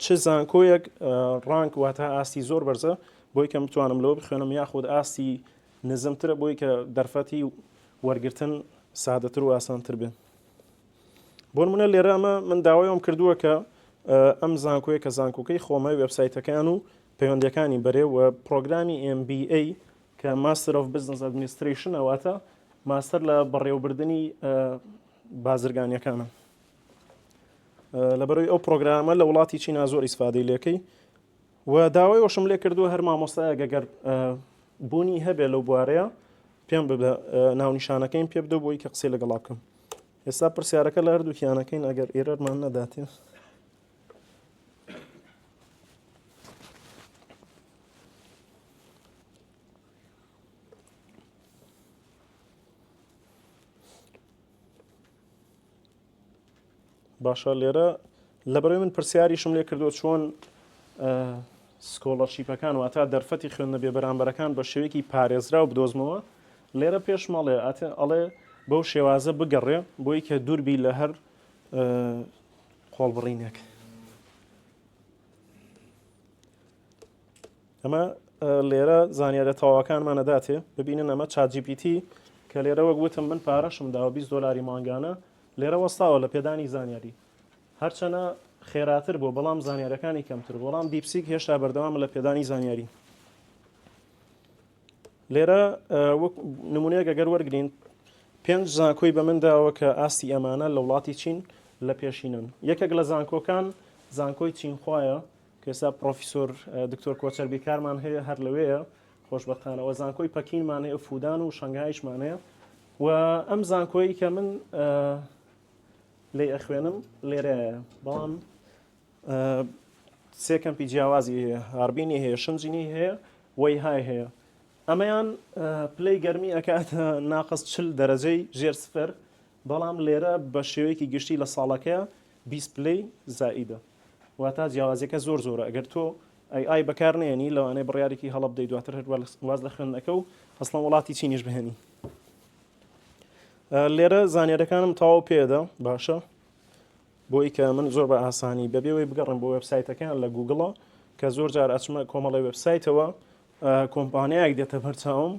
B: چ زانکۆیەک ڕانک واتە ئاستی زۆر بەرزە بۆی کە بتوانم لەوە بخوێنم یاخود ئاستی نزمترە بۆی کە دەرفەتی وەرگرتن سادەتر و ئاسانتر بێن. بۆ نمونە لێرە ئەمە من داوایەوەم کردووە کە ئەم زانکۆیە کە زانکۆکەی خۆمە وێبسایتەکان و پەیوەندیەکانی بەرێ و پرۆگرامی MBA کە ماستر of Business Administration ئەواتە ماستەر لە بەڕێوەبردننی بازرگانیەکانە. لەبەرەوەی ئەو پرۆگرامە لە وڵاتی چینا زۆر ئیسفادەی لێکەی و داوای وەشم لێ کردووە هەر مامۆستایە گەگەر بوونی هەبێ لەو بوارەیە پێم ببە ناونیشانەکەیم پێ بدە بۆی کە قسەی لەگەڵا بکەم. ئێستا پرسیارەکە لە هەردووکیانەکەین ئەگەر ئێرەرمان نەداتێ. باشە لێرە لەبەرەوەی من پرسیاریشم لێ کردووە چۆن سکۆلەرشیپەکان و ئاتا دەرفەتی خوێندنە بێ بەرامبەرەکان بە شێوەیەکی پارێزرا و بدۆزمەوە لێرە پێشمەڵێ ئەڵێ بەو شێوازە بگەڕێ بۆی کە دووربی لە هەر قۆڵبڕینێک. ئەمە لێرە زانیارە تەواوەکانمانەداتێ ببینن ئەمە چات جی پی تی کە لێرە وەک گوتم من پارەشم داوە 20 دلاری مانگانە لێرە وەستاوە لە پێدانی زانیاری هەرچەنە خێراتر بۆ بەڵام زانیارەکانی کەمتر بەڵام دیپسیک هێشتا بەردەوام لە پێدانی زانیاری. لێرە وەک نمونەیەک ئەگەر وەرگرین 5 زانکۆی بە من داوە کە ئاستی ئەمانە لە وڵاتی چین لە پێشینن. یەکێک لە زانکۆکان زانکۆی چینخوایە کە ئێستا پرۆفیسۆر دکتۆر کۆچەربی کارمان هەیە هەر لەوەیە خۆشبەختانەوە زانکۆی پەکینمان هەیە فودان و شەنگایشمان هەیە و ئەم زانکۆی کە من لێ ئەخوێنم لێرەیە بەڵام سێ کەمپی جیاوازی هەیە هاربینی هەیە شنجینی هەیە وەی های هەیە. ئەمەیان پلەی گەرمی ئەکاتە ناقص 40 دەرەجەی ژێر سفر بەڵام لێرە بە شێوەیەکی گشتی لە ساڵەکەیە 20 پلەی زائیدە واتە جیاوازیەکە زۆر زۆرە ئەگەر تۆ ئای بەکار نێنی لەوانەیە بڕیارێکی هەڵە بدەیت دواتر هەر واز لە خوێندنەکە و ئەسڵەن وڵاتی چینیش بهێنی. لێرە زانیارەکانم تەواو پێدا باشە بۆی کە من زۆر بە ئاسانی بەبێەوەی بگەڕم بۆ وێبسایتەکان لە گوگڵە کە زۆر جار ئەچمە کۆمەڵی وێبسایتەوە کۆمپانیایەک دێتە بەرچاوم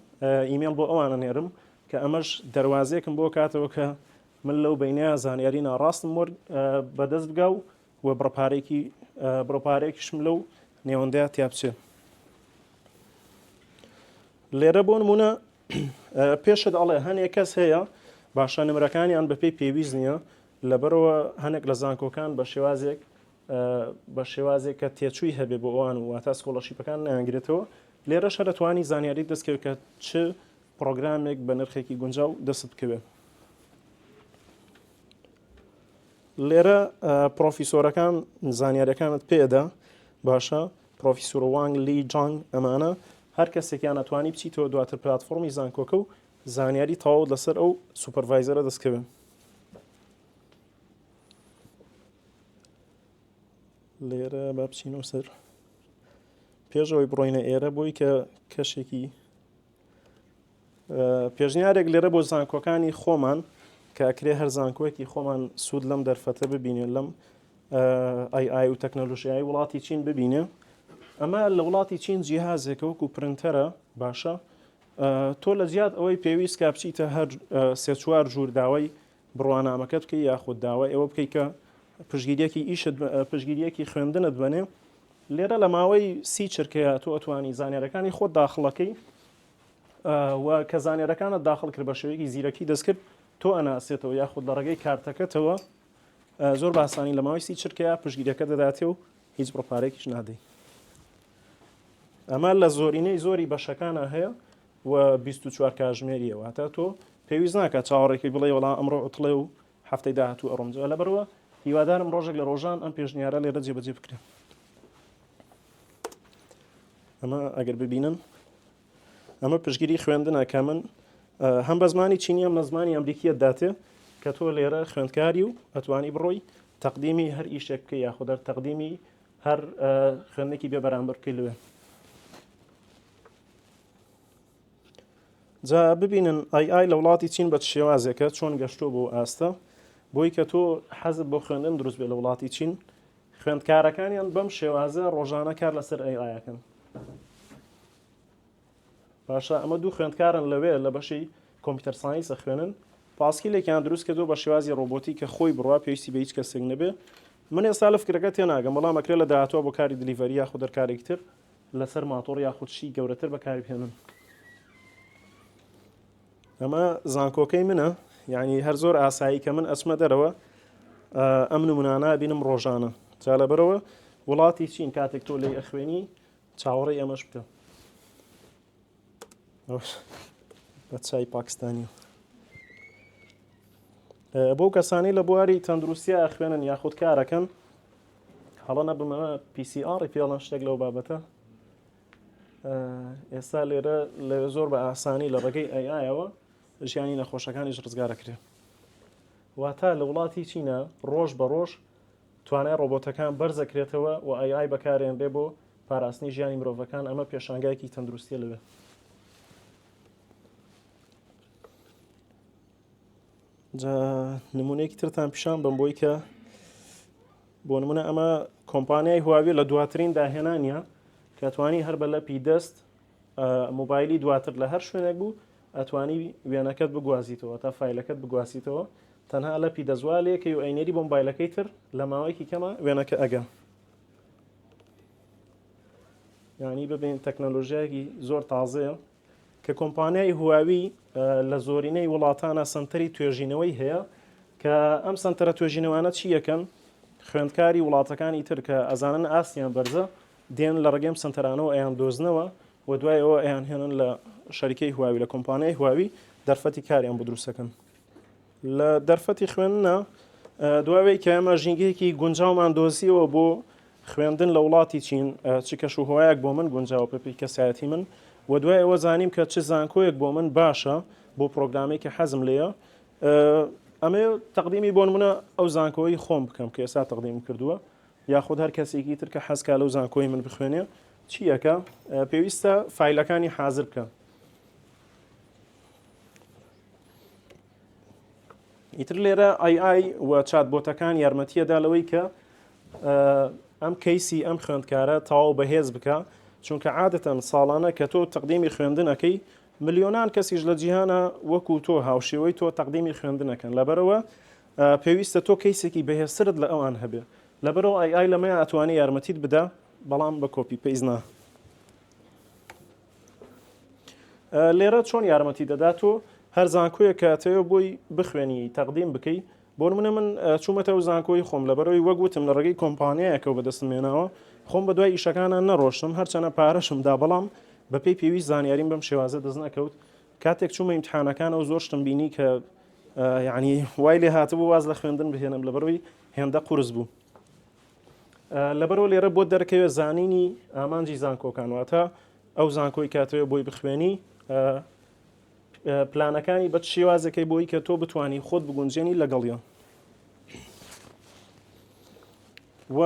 B: ئیمێل بۆ ئەوانە نێرم کە ئەمەش دەواازەیەکم بۆ کاتەوە کە من لەو بینەیە زانیاری ناڕاستم بەدەست بگا و بڕۆپارێکیشم لەو نێوەندەیە تیاپچێ. لێرە بۆ نمونە پێشت ئەڵێ هەنێک کەس هەیە باشە نمرەکانیان بەپێی پێویست نییە لەبەرەوە هەنێک لە زانکۆکان بە شێوازێک کە تێچووی هەبێ بۆ ئەوان و واتە سکۆڵەرشیپەکان نەیانگرێتەوە لێرەش هە دەتوانی زانیاری دەستکەوێت کە چ پرۆگرامێک بە نرخێکی گونجاو دەست بکەوێت. لێرە پرۆفیسۆرەکان زانیاریەکانت پێدا باشە پرۆفیسۆر وانگ لی جانگ ئەمانە هەر کەسێکیان ئەتوانی بچیتەوە دواتر پلاتفۆرمی زانکۆکە و زانیاری تەواو لەسەر ئەو سوپەرڤایزەرە دەستکەوێت. لێرە با بچینەوە سەر پێشەوەی بڕۆینە ئێرە بۆی کە کەشێکی پێشنیارێک لێرە بۆ زانکۆکانی خۆمان کە ئەکرێ هەر زانکۆیەکی خۆمان سوود لەم دەرفەتە ببینێ لەم ئای و تەکنەلۆژیایی وڵاتی چین ببینێ. ئەمە لە وڵاتی چین جیهازێکە وەکو پرنتەرە باشە تۆ لە زیاد ئەوەی پێویست کا بچیتە هەر سێ چوار ژوور داوای بڕوانامەکەت بکەی یاخود داوای ئەوە بکەی کە پشگیریەکی خوێندنت بنێ. لێرە لە ماوەی 30 چرکەیە تۆ ئەتوانی زانیارەکانی خۆت داخڵەکەی و کە زانیارەکانت داخڵ کرد بە شێوەیەکی زیرەکی دەستکرد تۆ ئەناسێتەوە یاخود لە ڕێگەی کارتەکەتەوە زۆر باسانی لە ماوەی 30 چرکەیە پشگیریەکە دەداتێ و هیچ بڕۆپارێکیش نادەی. ئەمە لە زۆرینەی زۆری بەشەکانە هەیە و 24 کاتژمێریەوە هەتا تۆ پێویست ناکات چاوەڕێکی بڵێ وەڵام ئەمڕۆ ئوتڵێ و هەفتەی داهاتوو ئەڕۆمجە لەبەرەوە هیوادارم ڕۆژێک لە ڕۆژان ئەم پێشنیارە لێرە جێبەجێ بکرێن. ئەمە ئەگەر ببینن ئەمە پشگیری خوێندنە کە من هەم بە زمانی چینی هەم لە زمانی ئەمریکیە داتێ کە تۆ لێرە خوێندکاری و ئەتوانی بڕۆی تەقدیمی هەر ئیشێک بکەی یاخود تەقدیمی هەر خوێندنێکی بێ بەرامبەر بکەی لەوێ. جا ببینن ئای لە وڵاتی چین بە شێوازێکە چۆن گەشتۆ بۆ ئاستە بۆی کە تۆ حەزت بۆ خوێندن دروست بێ لە وڵاتی چین خوێندکارەکانیان بەم شێوازە ڕۆژانە کار لەسەر ئایەکەن. باشە ئەمە دوو خوێندکارن لەوێ لە بەشی کۆمپیوتەر ساینسە خوێنن پاسکیلێکیان دروست کردو بە شێوازی ڕۆبۆتی کە خۆی بڕوا پێویستی بە هیچ کەسێک نەبێ. من ئێستا لە فکرەکە تێناگەم بەڵام ئەکرێت لە داهاتوە بۆ کاری دلیڤەری یاخود دەرکارێکی تر لەسەر ماتۆڕ یاخود شی گەورەتر بەکاری بهێنن. ئەمە زانکۆکەی منە یعنی هەر زۆر ئاسایی کە من ئەچمە دەرەوە ئەم نمونانە بینم ڕۆژانە جا لەبەرەوە وڵاتی چین کاتێک تۆ لێی ئەخوێنی چاوەڕێی ئەمەش بکە بە چای پاکستانی. بۆ کەسانی لە بواری تەندروستیە ئەخوێنن یاخود کارەکەن هەڵە نەبمەوە PCR پێڵەن شتێک لەو بابەتە ئێستا لێرە لە زۆر بە ئاسانی لە ڕێگەی ئایەوە ژیانی نەخۆشەکانیش ڕزگارەکرێ. واتە لە وڵاتی چینە ڕۆژ بە ڕۆژ توانای ڕۆبۆتەکان بەرزەکرێتەوە و ئای بەکارێنرێ بۆ پاراستنی ژیانی مرۆڤەکان ئەمە پێشانگایەکی تەندروستیە لەوێ. جا نمونەیەکی ترتان پیشان بم بۆی کە بۆ نمونە ئەمە کۆمپانیای هواوی لە دواترین داهێنانیە کە ئەتوانی هەر بە لەپی دەست مۆبایلی دواتر لە هەر شوێنێک بوو ئەتوانی وێنەکەت بگوازیتەوە تا فایلەکەت بگواسیتەوە تەنها لەپی دەزوالێکی و ئەینێری بۆ مۆبایلەکەی تر لە ماوەیەکی کەمە وێنەکە ئەگە. یعنی ببین تەکنەلۆژیایەکی زۆر تازەیە کە کۆمپانیای هواوی لە زۆرینەی وڵاتانە سنتەری توێژینەوەی هەیە کە ئەم سنتەرە توێژینەوانە چی یەکەن خوێندکاری وڵاتەکانی تر کە ئەزانن ئاسیان بەرزە دێن لە ڕێگەم سنتەرانەوە ئەیان دۆزنەوە و دوای ئەوە ئەیان هێنن لە شەریکەی هواوی لە کۆمپانیای هواوی دەرفەتی کاریان بۆ دروستەکەن. لە دەرفەتی خوێندنە دواوەی کە ئەمە ژینگەیەکی گونجاومان دۆزیەوە بۆ خوێندن لە وڵاتی چین چ کەش و هۆیەک بۆ من گونجاوە پێی کەسایەتی من و دوای ئەوە زانیم کە چ زانکۆیەک بۆ من باشە بۆ پرۆگرامێک کە حەزم لێیە ئەمێ تەقدیمی بۆ نمونە ئەو زانکۆی خۆم بکەم کە ئێستا تەقدیم کردووە یاخود هەر کەسێکی تر کە حەزکا لەو زانکۆی من بخوێنێ چیەکە پێویستە فایلەکانی حازر بکە. ئیتر لێرە ئای و چات بۆتەکان یارمەتیەدا لەوەی کە ئەم کەیسی ئەم خوێندکارە تەواو بەهێز بکە چونکە عادەتەن ساڵانە کە تۆ تەقدیمی خوێندنەکەی ملیۆنان کەسیش لە جیهانە وەکو تۆ هاوشێوەی تۆ تەقدیمی خوێندنەکەن لەبەرەوە پێویستە تۆ کەیسێکی بەهێزترت لە ئەوان هەبێ لەبەرەوە ئای لەمەیە ئەتوانی یارمەتیت بدە بەڵام بە کۆپی پێیزنا لێرە چۆن یارمەتی دەدات تۆ هەر زانکۆیە کاتەوە بۆی بخوێنی تەقدیم بکەی بۆ نمونە من چوومەتەوە زانکۆی خۆم لەبەرەوەی وەگوتم لە ڕێگەی کۆمپانیایەکە و بەدەستم هێناوە خۆم بە دوای ئیشەکانە نەڕۆشتم هەرچەنە پارەشمدا بەڵام بەپێی پێویست زانیاریم بەم شێوازە دەست نەکەوت کاتێک چوومە ئیمتحانەکانەوە زۆر شتم بینی کە یعنی وای لێ هاتبوو واز لە خوێندن بهێنم لەبەرەوەی هێندە قورس بوو لەبەرەوە لێرە بۆ دەرکەوێت زانینی ئامانجی زانکۆکان واتە ئەو زانکۆی کاتەوە بۆی بخوێنی پلانەکانی بە شێوازەکەی بۆی کە تۆ بتانی خۆت بگونجێنی لەگەڵیان و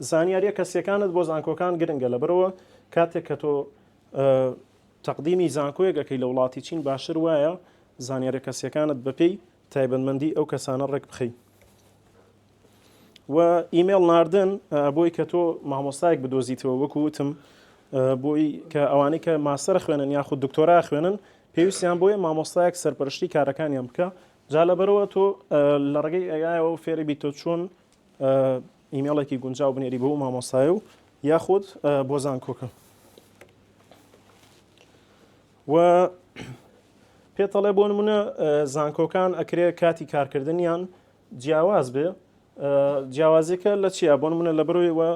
B: زانیاریە کەسیەکانت بۆ زانکۆکان گرنگە لەبەرەوە کاتێک کە تۆ تەقدیمی زانکۆیەکەکەی لە وڵاتی چین باشتر وایە زانیارە کەسیەکانت بەپێی تایبەتمەندی ئەو کەسانە ڕێک بخەی و ئیمێل ناردن بۆی کە تۆ مامۆستایەک بدۆزیتەوە وەکو وتم بۆی کە ئەوانەی کە ماستەر خوێنن یاخود دکتۆرا خوێنن پێویستیان بۆیە مامۆستایەک سەرپەرشتی کارەکانیان بکە جا لەبەرەوە تۆ لە ڕێگەی ئەیایەوە فێری بیت تۆ چۆن ئیمێڵێکی گونجاو بنێری بۆ مامۆستایە و یاخود بۆ زانکۆکە و پێتەڵێ بۆ نمونە زانکۆکان ئەکرێ کاتی کارکردنیان جیاواز بێ جیاوازیەکە لە چیە بۆ نمونە لەبەرەوەیەوە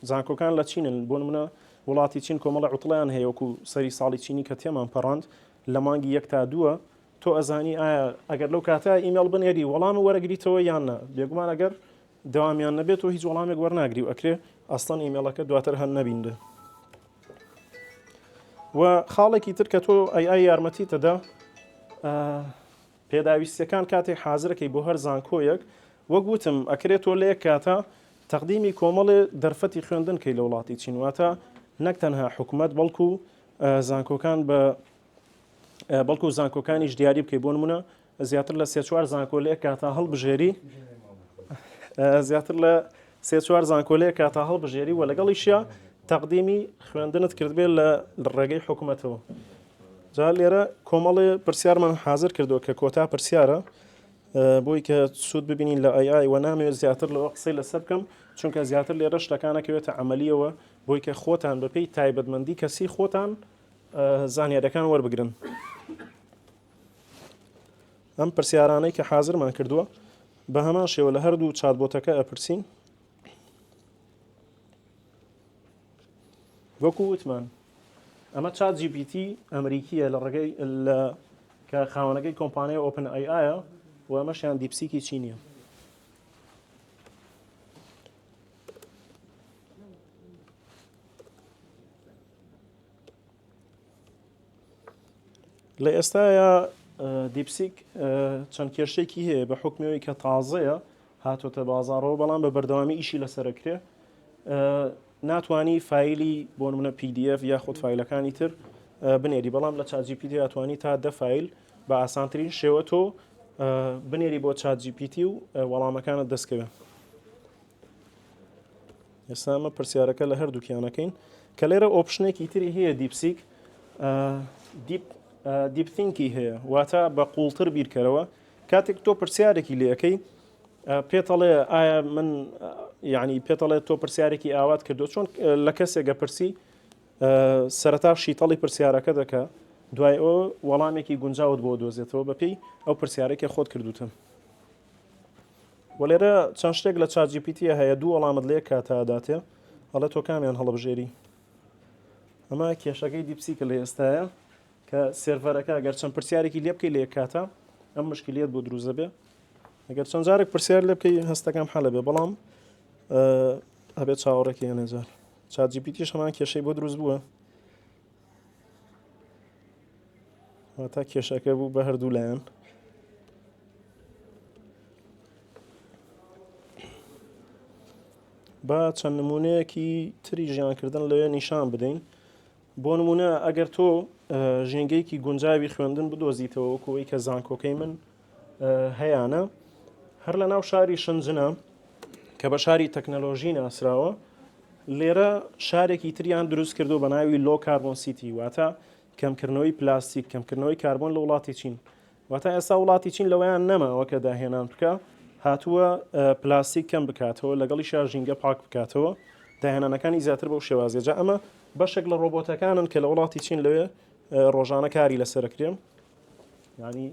B: زانکۆکان لە چینن بۆ نمونە وڵاتی چین کۆمەڵە عوتڵیان هەیە وەکو سەری ساڵی چینی کە تێمان پەڕاند لە مانگی 1 تا 2 تۆ ئەزانی ئایا ئەگەر لەو کاتە ئیمێڵ بنێری وەڵامە وەرەگریتەوە یاننا بێگومان ئەگەر دەوامیان نەبێت و هیچ وەڵامێک وەرناگری و ئەکرێ ئەستان ئیمێڵەکە دواتر هەن نەبیندە و خاڵێکی تر کە تۆ ئای یارمەتی تەدا پێداویستەکان کاتێک حازرەکەی بۆ هەر زانکۆیەک وەک وتم ئەکرێت تۆ لە یەک کاتە تەقدیمی کۆمەڵێ دەرفەتی خوێندن کەی لە وڵاتی چین واتە نەک تەنها حکوومەت بەڵکو زانکۆکان بەڵکو زانکۆکانیش دیاری بکەی بۆ نمونە زیاتر لە 3-4 زانکۆ لە یەک کاتە هەڵبژێری زیاتر لە 3-4 زانکۆ لە یەک کاتە هەڵبژێری و لەگەڵیشیە تەقدیمی خوێندنت کردبێت لە ڕێگەی حکوومەتەوە جا لێرە کۆمەڵێ پرسیارمان حازر کردو کە کۆتا پرسیارە بۆی کە سوود ببینین لە ئای و نامەوێت زیاتر لەوە قسەی لەسەر بکەم چونکە زیاتر لێرە شتەکانەکەوێتە عملیەوە بۆی کە خۆتان بەپێی تایبەتمەندی کەسی خۆتان زانیاریەکان وەربگرن ئەم پرسیارانەی کە حازرمان کردووە بە هەمان شێوە لە هەردوو چاتبۆتەکە ئەپرسین وەکو وتمان ئەمە چات GPT ئەمریکیە لە ڕێگەی کە خاوەنەکەی کۆمپانیای ئۆپن ئایە و ئەمەشیان دیپسیکی چینیە لە ئێستاە دیپسیک چەند کێشێکی هەیە بە حکمەوەی کە تازەیە هاتۆتە بازارەوە بەڵام بە بەردەوامی ئیشی لەسەرکرێ ناتوانی فایلی بۆ نمونە PDF یاخود فایلەکانی تر بنێری بەڵام لە چات GPT ئەتوانی تا 10 فایل بە ئاسانترین شێوە تۆ بنێری بۆ چات GPT و وەڵامەکانت دەستکەوێت ئێستا ئەمە پرسیارەکە لە هەردووکیانەکەین کە لێرە ئۆپشنێکی تری هەیە دیپسیک دیپثینکی هەیە واتە بە قوڵتر بیرکەرەوە کاتێک تۆ پرسیارێکی لێەکەی پێتەڵێ ئایا من یعنی پێتەڵێت تۆ پرسیارێکی ئاوات کردو چۆن لە کەسێکە پرسی سەرەتا شیتەڵی پرسیارەکە دەکە دوای ئەوە وەڵامێکی گونجاوت بۆ دۆزێتەوە بەپێی ئەو پرسیارێکی خۆت کردوتە وەلێرە چەند شتێک لە چات GPT هەیە دوو وەڵامت لێ کاتەداتێ هەڵە تۆ کامیان هەڵبژێری ئەمە کێشەکەی دیپسیکە لە ئێستاە کە سێڤەرەکە ئەگەر چەند پرسیارێکی لێ بکەی لە یەک کاتە ئەم مشکلیت بۆ دروست دەبێ ئەگەر چەند جارێک پرسیار لێ بکەی هەستەکەم حەلە بێ بەڵام هەبێت چاوەڕێکی هێنێجار چات GPT هەمان کێشەی بۆ دروست بووە واتە کێشەکە بوو بە هەردوو لایەن با چەند نمونەیەکی تری ژیانکردن لەوێ نیشان بدەین بۆ نمونە ئەگەر تۆ ژینگەیەکی گونجاوی خوێندن بدۆزیتەوە وەکوەوەی کە زانکۆکەی من هەیەە هەر لە ناو شاری شەنجنە کە بە شاری تەکنەلۆژی ناسراوە لێرە شارێکی تریان دروست کردو بە ناوی لۆ کاربۆن سیتی واتە کەمکردنەوەی پلاستیک کەمکردنەوەی کاربۆن لە وڵاتی چین واتە ئێستا وڵاتی چین لەوەیان نەماوە کە داهێنان بکە هاتووە پلاستیک کەم بکاتەوە لەگەڵی شارژینگە پاک بکاتەوە داهێنانەکانی زیاتر بەو شێوازێجا ئەمە بەشێک لە ڕۆبۆتەکانن کە لە وڵاتی چین لەوێ ڕۆژانە کاری لەسەرکرێن یعنی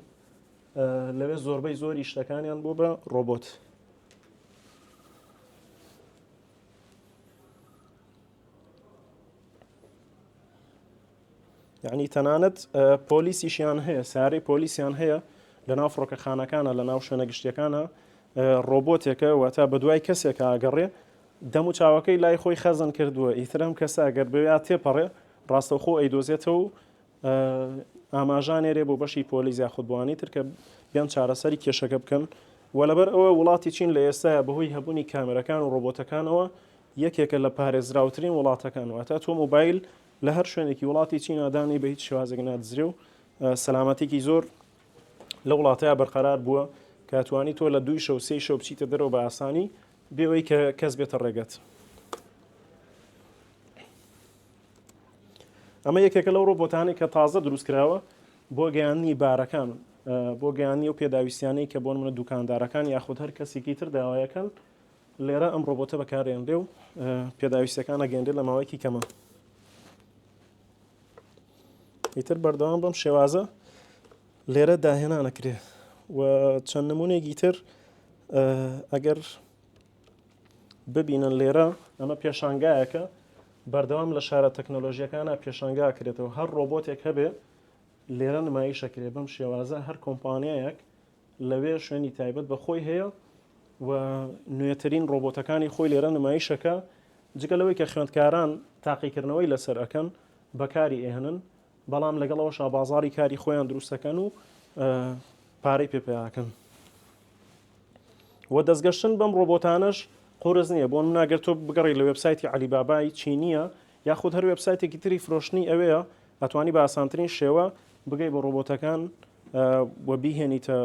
B: لەوێ زۆربەی زۆری شتەکانیان بۆ بە ڕۆبۆت یعنی تەنانەت پۆلیسیشیان هەیە سارەی پۆلیسیان هەیە لە ناو فڕۆکەخانەکانە لە ناو شوێنە گشتیەکانە ڕۆبۆتێکە واتە بە دوای کەسێک ئاگەڕێ دەم و چاوەکەی لای خۆی خەزن کردووە ئیتر ئەم کەسە ئەگەر بوێ تێپەڕێ ڕاستەوخۆ ئەیدۆزێتەوە و ئاماژانێرێ بۆ بەشی پۆلیس یاخودبوانی تر کە بیان چارەسەری کێشەکە بکەن و لەبەر ئەوە وڵاتی چین لە ئێستاە بەهۆی هەبوونی کامێرەکان و ڕۆبۆتەکانەوە یەکێکە لە پارێزراوترین وڵاتەکان واتە تۆ مۆبایل لە هەر شوێنێکی وڵاتی چینادانی بە هیچ شێوازێک نادزرێ و سەلامەتێکی زۆر لە وڵاتەیە بەرقەرار بووە کاتوانی تۆ لە 2 شەو 3 شەو بچیتە دەرەوە بە ئاسانی بێەوەی کە کەس بێتە ڕێگەت ئەمە یەکێکە لەو ڕۆبۆتانی کە تازە دروستکراوە بۆ گەیاندنی بارەکان بۆ گەیاندنی و پێداویستیانەی کە بۆن منە دوکاندارەکان یاخود هەر کەسێکی تر داوایەکەن لێرە ئەم ڕۆبۆتە بەکارێنرێ و پێداویستەکان ئەگەێنرێت لە ماوەیەکی کەمە ئیتر بەردەوام بەم شێوازە لێرە داهێنانەکرێ و چەند نمونێکی تر ئەگەر ببینن لێرە ئەمە پێشانگایەکە بەردەوام لە شارە تەکنۆلۆژیەکانە پێشانگاکرێتەوە هەر ڕۆبۆتێک هەبێ لێرە نمایشەکرێ بەم شێوازە هەر کۆمپانیایەک لەوێ شوێنی تایبەت بە خۆی هەیە و نوێترین ڕۆبۆتەکانی خۆی لێرە نمایشەکە جگەلەوەی کە خوێندکاران تاقیکردنەوەی لەسەر ئەەکەن بەکاری ئێهنن بەڵام لەگەڵەوە شابازاری کاری خۆیان دروستەکەن و پارەی پێپیاکەن و دەستگەشتن بەم ڕۆبۆتانەش قۆرز نییە بۆ ناگەر تۆ بگەڕی لە وێبسایتی علیبابای چینیە یاخود هەر وێبسایتێکی تری فرۆشتنی ئەوەیە ئەتوانی بە ئاسانترین شێوە بگەی بە ڕۆبۆتەکان و بیهێنیتە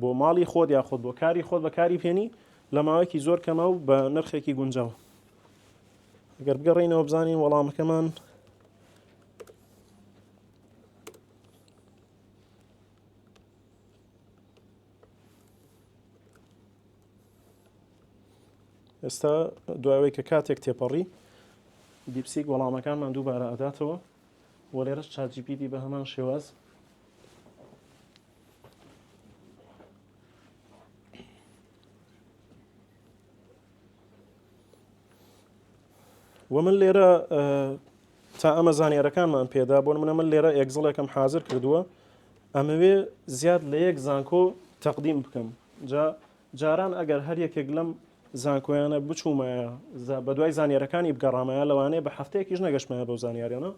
B: بۆ ماڵی خۆت یاخود بۆ کاری خۆت بە کاری پێنی لە ماوەیەکی زۆر کەمە و بە نرخێکی گونجاو ئەگەر بگەڕینەوە بزانین وەڵامەکەمان ئێستا دوایەوەی کە کاتێک تێپەڕی دیپسیک وەڵامەکانمان دووبارە ئەداتەوە و لێرەش چاتجیپیتی بە هەمان شێواز و من لێرە تا ئەمە زانیارەکانمان پێدا بۆن من لێرە ئێگزڵێکم حازر کردووە ئەمەوێ زیاد لە یەک زانکۆ تەقدیم بکەم جاران ئەگەر هەر یەکێک لەم زانکۆیانە بچوومایە بە دوای زانیارەکانی بگەڕامایە لەوانەیە بە هەفتەیەکیش نەگەشتمایە بەو زانیاریانە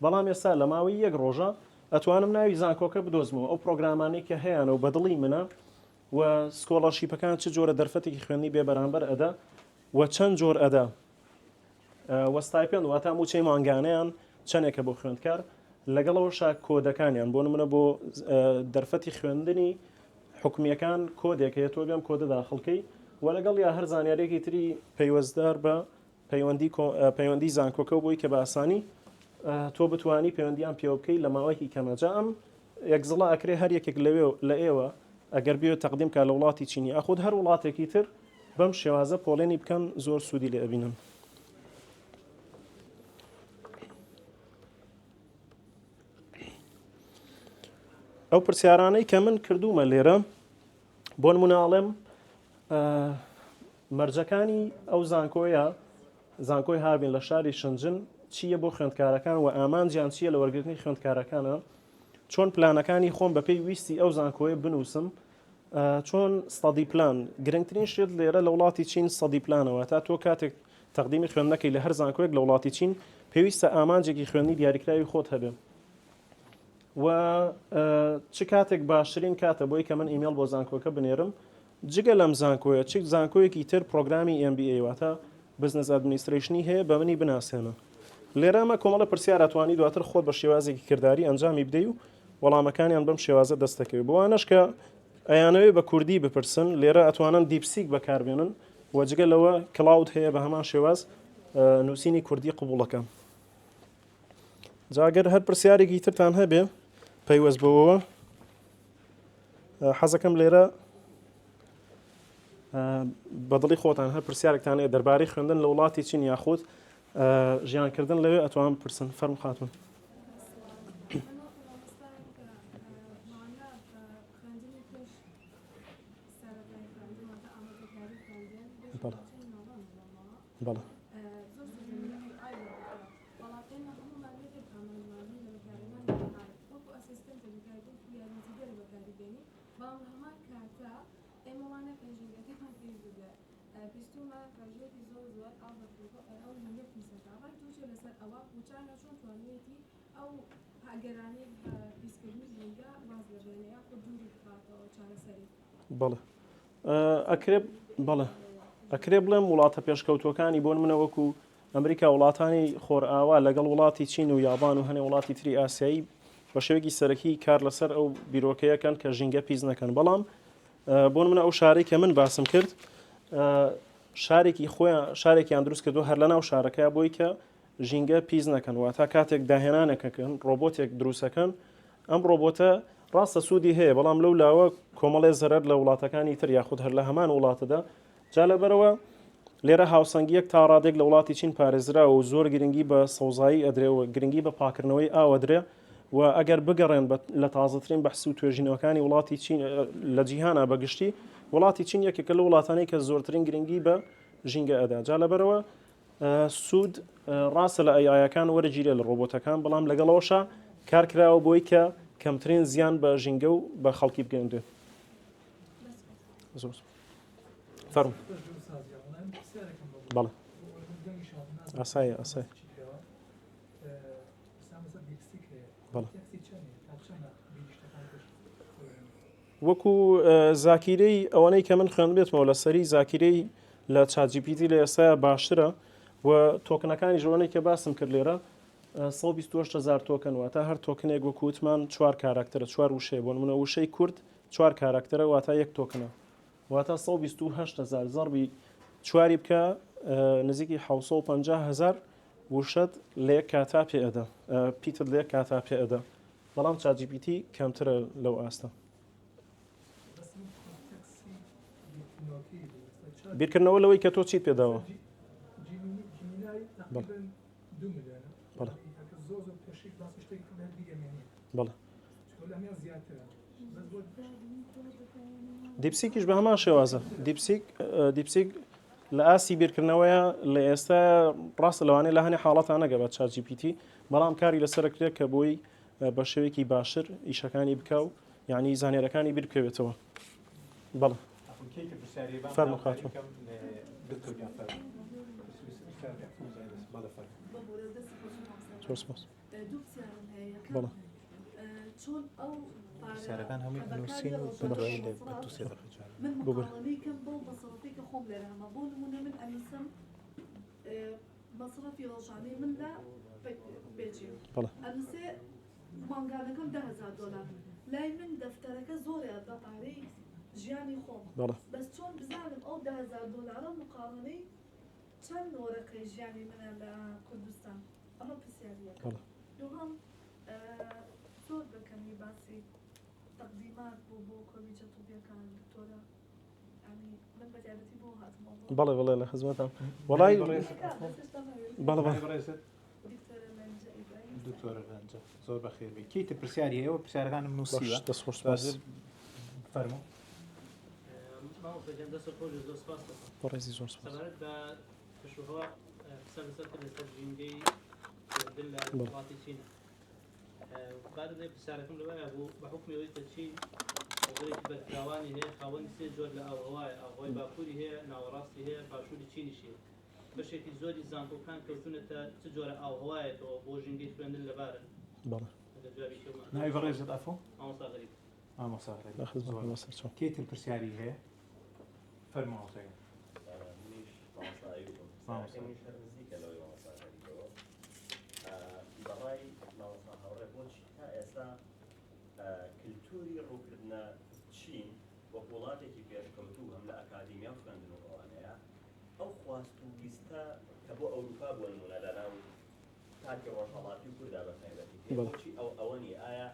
B: بەڵام ئێستا لە ماوەی یەک ڕۆژە ئەتوانم ناوی زانکۆکە بدۆزمەوە ئەو پرۆگرامانەی کە هەیەە و بەدڵی منە و سکۆڵەرشیپەکان چ جۆرە دەرفەتێکی خوێندنی بێ بەرامبەر ئەدا و چەند جۆر ئەدا وەستایپێن واتە موچەی مانگانەیان چەندێکە بۆ خوێندکار لەگەڵەوە شاک کۆدەکانیان بۆ منە بۆ دەرفەتی خوێندنی حکومیەکان کۆدێکەیە تۆ بێم کۆدە داخڵکەی و لەگەڵ یا هەر زانیارێکی تری پەیوەستدار بە پەیوەندی زانکۆکە بۆی کە بە ئاسانی تۆ بتوانی پەیوەندیان پێوە بکەی لە ماوەیەکی کەمەجا ئەم یەکزڵە ئەکرێ هەر یەکێک لە ئێوە ئەگەر بێت تەقدیم کا لە وڵاتی چینی ئەخود هەر وڵاتێکی تر بەم شێوازە پۆڵێنی بکەن زۆر سوودی لێ ئەبینن ئەو پرسیارانەی کە من کردومە لێرە بۆ نمونەڵێم مەرجەکانی ئەو زانکۆی هاوین لە شاری شنجن چییە بۆ خوێندکارەکان و ئامانجیان چییە لە وەرگرتنی خوێندکارەکانە چۆن پلانەکانی خۆم بەپێی ویستی ئەو زانکۆیە بنووسم چۆن سەدی پلان گرنگترین شێت لێرە لە وڵاتی چین سەدی پلانەوە تا تۆ کاتێک تەقدیمی خوێندنەکەی لە هەر زانکۆیەک لە وڵاتی چین پێویستە ئامانجێکی خوێندنی دیاریکراوی خۆت هەبێ و چ کاتێک باشترین کاتە بۆی کە من ئیمێل بۆ زانکۆکە بنێرم جگە لەم زانکۆیە چ زانکۆیەکی تر پرۆگرامی MBA واتە بزنس ئەدمینستریشنی هەیە بە منی بناسێنە لێرە ئەمە کۆمەڵە پرسیار ئەتوانی دواتر خۆت بە شێوازێکی کردداری ئەنجامی بدەی و وەڵامەکانیان بەم شێوازە دەستەکەوی بۆوانش کە ئەیانەوەی بە کوردی بپرسن لێرە ئەتوانن دیپسیک بەکاربێنن وجگە لەوە کلااود هەیە بە هەمان شێواز نووسینی کوردی قبوڵەکە. جاگەر هەر پرسیارێکی ترتان هەبێ پەیوەست بەوەوە حەزەکەم لێرە بەدڵی خۆتان هەر پرسیارێکتان هەیە دەربارەی خوێندن لە وڵاتی چین یاخود ژیانکردن لەوێ ئەتوان پرسن فەرم خاتون. بەڵێ بەڵێ ئەکرێ بڵێم وڵاتە پێشکەوتوەکانی بۆن منە وەکو ئەمریکا وڵاتانی خۆرئاوا لەگەڵ وڵاتی چین و یابان و هەنێ وڵاتی تری ئاسیایی بە شێوەیەکی سەرەکی کار لەسەر ئەو بیرۆکەیەکەن کە ژینگە پیس نەکەن. بەڵام بۆن منە ئەو شارێک کە من باسم کرد شارێکی خۆیان شارێکیان دروست کردو هەر لە ناو شارەکە بۆی کە ژینگە پیس نەکەن واتە کاتێک داهێنانێکەکەن ڕۆبۆتێک دروستەکەن ئەم ڕۆبۆتە ڕاستە سوودی هەیە بەڵام لەو لاوە کۆمەڵێ زەرەر لە وڵاتەکانی تر یاخود هەر لە هەمان وڵاتەدا جا لەبەرەوە لێرە هاوسەنگیەک تا ڕادێک لە وڵاتی چین پارێزرا و زۆر گرنگی بە سەوزایی ئەدرێەوە گرنگی بە پاکردنەوەی ئاوەدرێ و ئەگەر بگەڕێن لە تازەترین بەحس و توێژینەوەکانی وڵاتی چین لە جیهانە بەگشتی وڵاتی چین یەکێکە لە وڵاتانەی کە زۆرترین گرنگی بە ژینگە ئەدا. جا لەبەرەوە سوود ڕاستە لە ئایەکان وەرەگیرێ لە ڕۆبۆتەکان بەڵام لەگەڵەوەشە کارکراوە بۆی کە کەمترین زیان بە ژینگە و بە خەڵکی بگەندێ. فەرم بەڵێ ئاسایە ئاسای بەڵێ وەکو زاکیرەی ئەوەنەی کە من خوێن بێتمەوە لەسەری زاکیرەی لە چاجیپیتی لە ئێستاە باشترە و تۆکنەکانی ژەوەنەی کە باسم کرد لێرە 128,000 تۆکن واتە هەر تۆکنێک وەکووتمان 4 کاراکتەرە 4 وشەیە بۆن منە وشەی کورد 4 کاراکتەرە واتە یەک تۆکنە واتە 128,000 زەربی چواری بکە نزیکی 750,000 وشت لێ کاتا پێ ئەدا پیتر لێ کاتا پێ ئەدا بەڵام چاجیپیتی کەمترە لەو ئاستە. بیرکردنەوە لەوەی کە تۆ چیت پێداوە بەڵێ دیپسیکیش بە هەمان شێوازە دیپسیک لە ئاسی بیرکردنەوەیە لە ئێستا ڕاستە لەوانەیە لە هەنێ حاڵەتان نەگە بە چاجیپیتی بەڵام کاری لەسەرکرێت کە بۆی بە شێوەیەکی باشتر ئیشەکانی بکە و یعنی زانێرەکانی بیرکەوێتەوە. بەڵێ فەرمو خاتوو. بەڵێ
A: سیارەکان هەمووی نووسین و بەدوای لێ تو سێ دەقیقە
C: من مقاڵەی کەم بۆ مەسەڵەتێکە خۆم لێرە هەمە بۆ نمونە من ئەنووسم مەسەڵەتی ڕۆژانەی من لە بێجینگ ئەنووسێ مانگانەکەم $10,000 لای من دەفتەرەکە زۆرە بە پارەی ژیانی خۆم بەس چۆن بزانم ئەو $10,000 مقاڵەی چەند وەرەقەی ژیانی منە لە کوردستان ئەمە پرسیاریەکە. دووەم زۆر بکەمی باسی تقدیمات بۆ کۆمیتە طبیەکان دکتۆرە ینی من بەتایبەتی بۆ هاتمەوە.
B: بەڵێ بەڵێ لە خزمەتم وەڵای بەڵێ
A: دکتۆرە ڕەنجە زۆر بەخێربێ کیتر پرسیاری هەیە و پرسیارەکانم نووسیوە فەرموو
B: ڕێزی زۆر
D: بعد ذلك سعركم لواء أبو بحكم يويت الشيء وغيرك بالكواني هي خواني سجود لأو هواي أو هواي باكوري هي ناوراسي هي باشوري تشيني شيء بشكل زودي زانتو كان كوتونة تجور أو هواي تو بوجينجي فرند اللبارة.
B: بله.
A: ناي فريزة أفو؟
D: مصاغري.
A: مصاغري.
B: أخذ مصر شو.
A: كيت البرسياري هي؟ فرما وصية.
E: منيش مصاغري. منيش المزيكا لو مصاغري. براي ما مصاغري بونش هذا كلتوري روكنا تشين وقولاتي كيف كوتو هم لا أكاديمية وفرندن وقوانيا خواست و ویستە کە بۆ ئەوروپا بۆ نمونە لەناو تاکی ڕۆژهەڵاتی و کووردا بەتایبەتی پێچی ئەوە نی ئایا